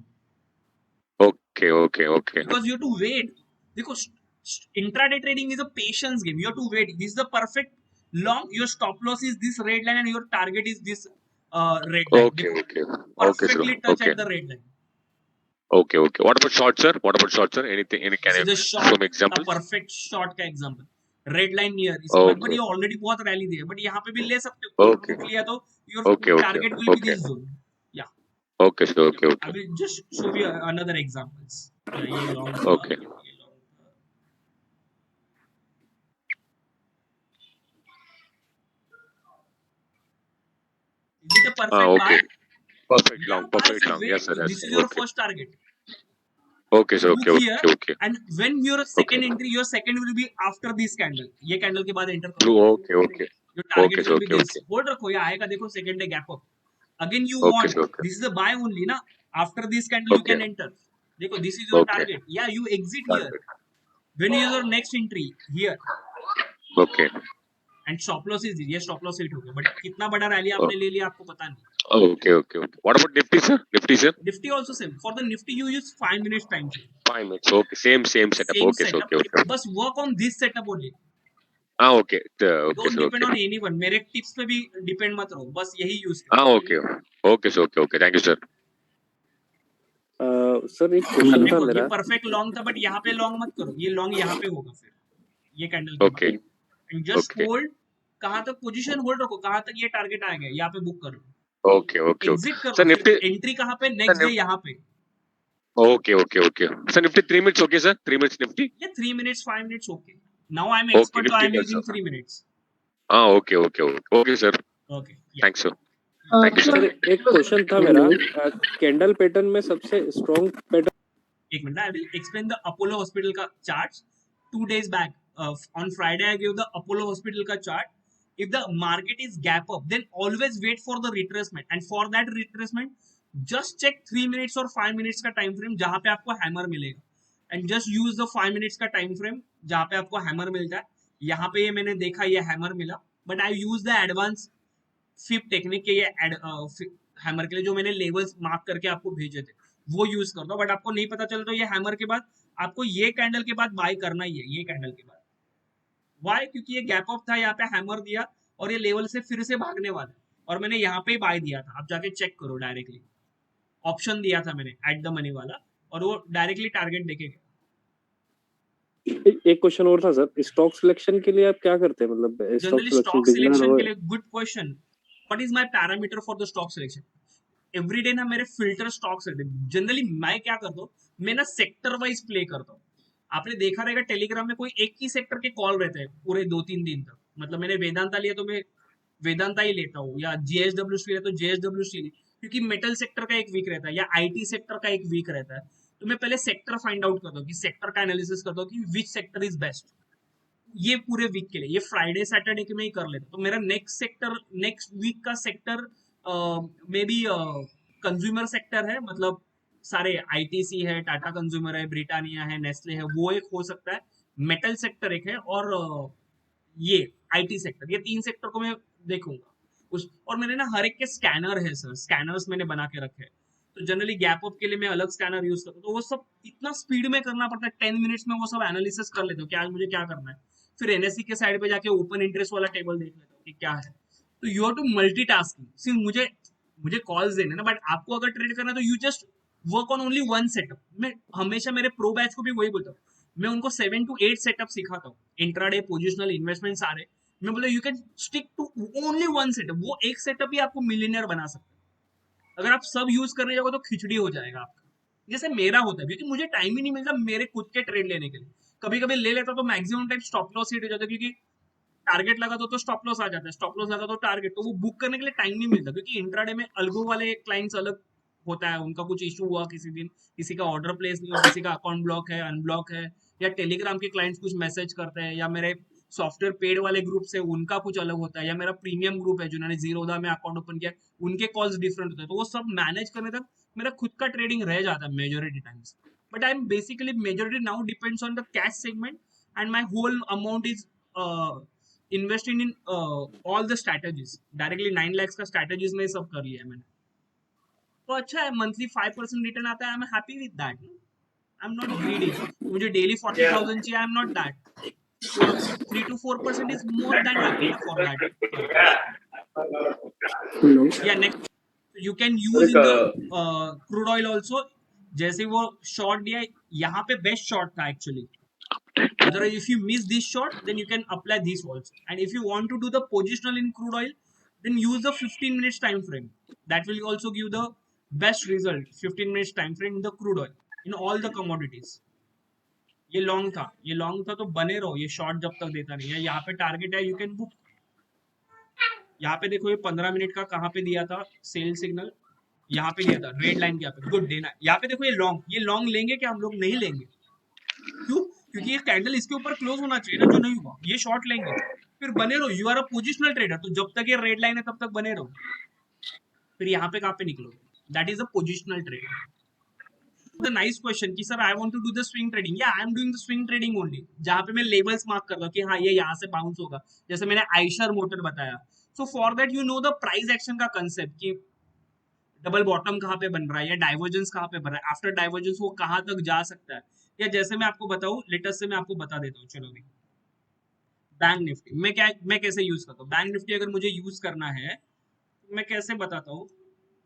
Okay. Because you have to wait. Because intraday trading is a patience game. You have to wait. This is the perfect long. Your stop loss is this red line and your target is this red line. Okay. Perfectly touch at the red line. Okay. What about short, sir? Anything? Can you show some examples? A perfect short का example. Red line near. इसके बाद but ये already बहुत rally दी है. But यहाँ पे भी ले सकते हो. Okay. लिया तो your target will be this zone. Yeah. Okay. I will just show you another examples. ये long. Okay. Is it a perfect buy? Okay. Perfect Yeah, long. buy Perfect sir. long. Wait, Yes, sir. Yes, this sir. is your Okay. first target. Okay, sir. Book Okay. here, Okay. Okay. and when your Okay. second entry, your second will be after this candle. ये candle के बाद enter करो. Blue. Okay. Okay. Your Okay, target sir. will be Okay. this. Okay. Hold रखो, ये आएगा देखो second day gap up. Again you Okay, want. sir. Okay. This is the buy only ना. After this candle you Okay. can enter. देखो, this is your Okay. target. Yeah, you exit here. Target. When is your next entry? Here. Okay. And stop loss is ये stop loss hit हो गया. But कितना बड़ा rally Oh, आपने ले लिया आपको पता नहीं. okay. Okay. Okay. What about Nifty, sir? Nifty, sir? Nifty also same. For the Nifty you use 5 minutes time frame. 5 minutes. Okay. Same setup. Same Okay, sir. setup. Okay. Okay. Bus work on this setup only. Okay. Okay, Don't sir. depend Okay. on anyone. मेरे tips पे भी depend मत रहो. बस यही use करो. Okay. Okay, sir. Okay. Okay. Thank you, sir. Sir एक question था देखो ये मेरा। परफेक्ट लॉन्ग था, बट यहाँ पे लॉन्ग मत करो. ये लॉन्ग यहाँ पे होगा फिर ये कैंडल के बाद. Okay. And just Okay. Hold. कहाँ तक पोजीशन होल्ड रखो, कहाँ तक ये टारगेट आएगा यहाँ पे बुक करो. Okay. Okay. Okay. Exit Sir, करो. Nifty. एंट्री कहाँ पे? Sir, next day Nifty. यहाँ पे. Okay. Okay. Okay. Sir, Nifty 3 minutes. Okay, sir. 3 minutes Nifty. ये 3 minutes 5 minutes okay. Now I am Okay. Expert, so I Nifty am also. using 3 minutes. Okay. Okay. Okay. Okay, sir. Okay. Yeah. Thanks, sir. Thank you, sir. Sir एक question था मेरा, candle pattern में सबसे strong pattern. एक minute, I will explain the Apollo Hospital का charts. 2 days back, on Friday, I gave the Apollo Hospital का chart. If the market is gap up, then always wait for the retracement. And for that retracement, just check 3 minutes or 5 minutes का time frame जहाँ पे आपको hammer मिलेगा. And just use the 5 minutes का time frame जहाँ पे आपको hammer मिलता है. यहाँ पे ये मैंने देखा ये hammer मिला. But I use the advanced फिप टेक्निक के ये हैमर के लिए जो मैंने लेवल्स मार्क करके आपको भेजे थे वो यूज कर दो. बट आपको नहीं पता चला तो ये हैमर के बाद आपको ये कैंडल के बाद बाय करना ही है. ये कैंडल के बाद वाई? क्योंकि ये गैप अप था, यहाँ पे हैमर दिया और ये लेवल से फिर से भागने वाला है. और मैंने यहाँ पे बाय दिया था, आप जाके चेक करो. डायरेक्टली ऑप्शन दिया था मैंने एट द मनी वाला, और वो डायरेक्टली टारगेट देखेगा. एक क्वेश्चन और था सर, स्टॉक सिलेक्शन के लिए आप क्या करते हैं? मतलब stock generally stock selection selection के बिगिनर लिए good question. What is my parameter for the stock selection? Everyday ना मेरे फिल्टर स्टॉक्स रहते हैं. जनरली मैं क्या करता हूँ, मैं ना सेक्टर वाइज प्ले करता हूँ. आपने देखा रहेगा टेलीग्राम में कोई एक ही सेक्टर के कॉल रहते हैं पूरे 2-3 दिन तक. मतलब मैंने वेदांता लिया तो मैं वेदांता ही लेता हूँ, या जेएसडब्ल्यू लिया तो जेएसडब्ल्यू, क्योंकि मेटल सेक्टर का एक वीक रहता है या आईटी सेक्टर का एक वीक रहता है. तो मैं पहले सेक्टर फाइंड आउट करता हूँ कि सेक्टर का एनालिसिस करता हूँ कि विच सेक्टर इज बेस्ट ये पूरे वीक के लिए. ये फ्राइडे सैटरडे के में ही कर लेता. तो मेरा नेक्स्ट वीक का sector may be consumer sector है. मतलब सारे आईटीसी है, टाटा कंज्यूमर है, ब्रिटानिया है, नेस्ले है, वो एक हो सकता है. मेटल सेक्टर एक है, और ये आईटी सेक्टर. ये 3 सेक्टर को मैं देखूंगा. और मैंने ना हर एक के स्कैनर है सर, स्कैनर्स मैंने बना के रखे हैं. तो जनरली गैप अप के लिए मैं अलग स्कैनर यूज करता हूँ. तो वो सब इतना स्पीड में करना पड़ता है, 10 मिनट्स में वो सब एनालिसिस कर लेता हूँ कि आज मुझे क्या करना है. फिर एनएससी के साइड पे जाके ओपन इंटरेस्ट वाला टेबल देख लेता हूँ कि क्या है. तो यू हैव टू मल्टीटास्किंग. सिर्फ मुझे कॉल्स देने ना, बट आपको अगर ट्रेड करना है तो you just work on only one setup. मैं हमेशा मेरे प्रो बैच को भी वही बोलता हूँ. मैं उनको 7 to 8 सेटअप सिखाता हूँ. इंट्राडे, पोजिशनल, इन्वेस्टमेंट सारे. मैं बोला you can stick to only one setup. वो एक सेटअप ही आपको मिलियनर बना सकता है. अगर आप सब यूज करने जाओगे तो खिचड़ी हो जाएगा आपका. जैसे मेरा होता है, क्योंकि मुझे टाइम ही नहीं मिलता मेरे खुद के ट्रेड लेने के लिए. कभी कभी ले लेता तो maximum time stop loss hit हो जाता है, क्योंकि टारगेट लगा तो स्टॉप लॉस आ जाता है, स्टॉप लॉस लगा तो टारगेट. तो वो बुक करने के लिए टाइम नहीं मिलता, क्योंकि इंट्राडे में अल्गो वाले क्लाइंट्स अलग होता है. उनका कुछ इशू हुआ किसी दिन, किसी का ऑर्डर प्लेस नहीं हुआ, किसी का अकाउंट ब्लॉक है, अनब्लॉक है, या टेलीग्राम के क्लाइंट्स कुछ मैसेज करते हैं, या मेरे सॉफ्टवेयर पेड वाले ग्रुप से उनका कुछ अलग होता है, या मेरा प्रीमियम ग्रुप है जिन्होंने जीरोधा में अकाउंट ओपन किया उनके कॉल्स डिफरेंट होते हैं. तो वो सब मैनेज करने तक मेरा खुद का ट्रेडिंग रह जाता है majority times. But I am basically majority now depends on the cash segment, and my whole amount is investing in all the strategies. Directly 9 lakhs का स्ट्रैटेजीज में सब कर लिया है मैंने. तो अच्छा है, मंथली 5% रिटर्न आता है. I am happy with that. I am not greedy. मुझे डेली 40,000 चाहिए. आई am not that. 3 to 4% is more than happy for that. Yeah, next you can use in the crude oil also. जैसे वो short दिया यहाँ पे best short था actually. Otherwise, if you miss this short, then you can apply this also. And if you want to do the positional in crude oil, then use the 15 minutes time frame. That will also give the best result. 15 minutes time frame in the crude oil in all the commodities. ये long था तो बने रहो. ये short जब तक देता नहीं है, यहाँ पे टारगेट है, यू कैन बुक. यहाँ पे देखो ये 15 मिनट का कहाँ पे दिया था सेल सिग्नल, यहाँ पे दिया था रेड लाइन के यहाँ पे, गुड देना। यहाँ पे देखो ये लॉन्ग लेंगे क्या हम लोग? नहीं लेंगे। क्यों? क्योंकि ये कैंडल इसके ऊपर क्लोज होना चाहिए ना, जो नहीं हुआ, ये शॉर्ट लेंगे। फिर बने रहो, you are a positional trader, तो जब तक ये रेड लाइन है तब तक बने रहो। फिर यहाँ पे कहाँ पे निकलोगे? That is a positional trade. The nice question कि sir I want to do the swing trading, या I am doing the swing trading only, जहाँ पे मैं लेवल्स मार्क कर रहा हूँ कि हाँ ये यहाँ से बाउंस होगा, जैसे मैंने आइशर मोटर बताया। So for that you know the price action का कंसेप्ट कि डबल बॉटम कहाँ पे बन रहा है या डाइवर्जेंस कहाँ पे बन रहा है, आफ्टर डाइवर्जेंस वो कहाँ तक जा सकता है। या जैसे मैं आपको बताऊँ, लेटेस्ट से मैं आपको बता देता हूँ, चलो भी बैंक निफ्टी मैं कैसे यूज करता हूँ। बैंक निफ्टी अगर मुझे यूज करना है तो मैं कैसे बताता हूँ,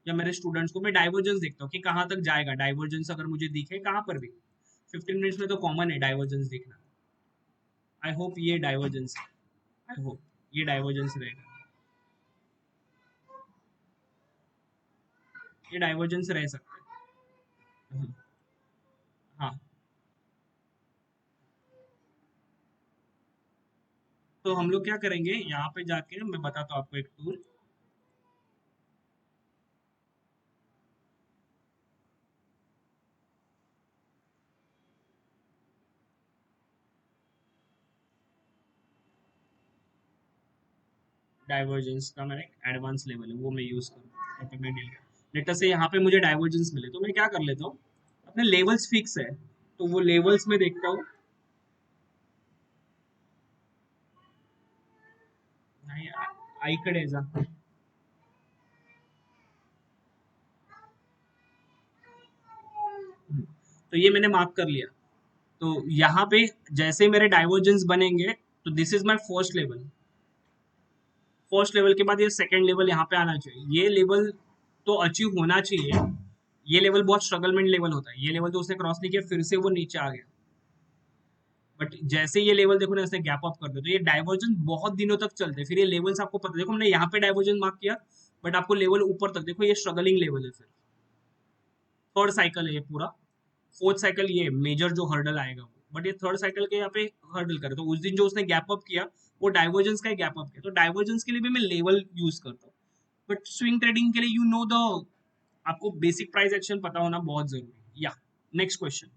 या मेरे स्टूडेंट्स को मैं डाइवर्जेंस देखता हूँ कि कहाँ तक जाएगा। डाइवर्जेंस अगर मुझे दिखे कहाँ पर भी, 15 मिनट्स में तो कॉमन है डाइवर्जेंस दिखना। आई होप ये डाइवर्जेंस है, आई होप ये डाइवर्जेंस रहेगा, ये डाइवर्जेंस रह सकता है। हाँ, तो हम लोग क्या करेंगे, यहाँ पे जाके मैं बताता हूँ आपको एक टूल। डाइवर्जेंस का मैंने एडवांस लेवल है वो मैं यूज करूँगा। यहाँ पे मैं लेटर से यहाँ पे मुझे डाइवर्जेंस मिले तो मैं क्या कर लेता हूँ, अपने लेवल्स फिक्स है तो वो लेवल्स में देखता हूँ। नाही आईकडे जा, तो ये मैंने मार्क कर लिया। तो यहाँ पे जैसे मेरे डाइवर्जेंस बनेंगे तो this is my first level. First level के बाद ये सेकंड लेवल यहाँ पे आना चाहिए। ये लेवल तो अचीव होना चाहिए। ये लेवल बहुत स्ट्रगलमेंट लेवल होता है। ये लेवल तो उसने क्रॉस नहीं किया, फिर से वो नीचे आ गया। बट जैसे ये लेवल देखो ना, ऐसे गैप अप कर दो तो ये डाइवर्जेंस बहुत दिनों तक चलते हैं। फिर ये लेवल्स आपको पता, देखो हमने यहाँ पे डाइवर्जेंस मार्क किया, बट आपको लेवल ऊपर तक देखो, ये स्ट्रगलिंग लेवल है। फिर थर्ड साइकिल है ये पूरा, फोर्थ साइकिल ये मेजर जो हर्डल आएगा वो, बट ये थर्ड साइकिल के यहाँ पे हर्डल करे। तो उस दिन जो उसने गैप अप किया वो डाइवर्जेंस का ही गैप अप किया। तो डाइवर्जेंस के लिए भी मैं लेवल यूज करता हूँ, बट स्विंग ट्रेडिंग के लिए यू नो द, आपको बेसिक प्राइस एक्शन पता होना बहुत जरूरी है। या नेक्स्ट क्वेश्चन।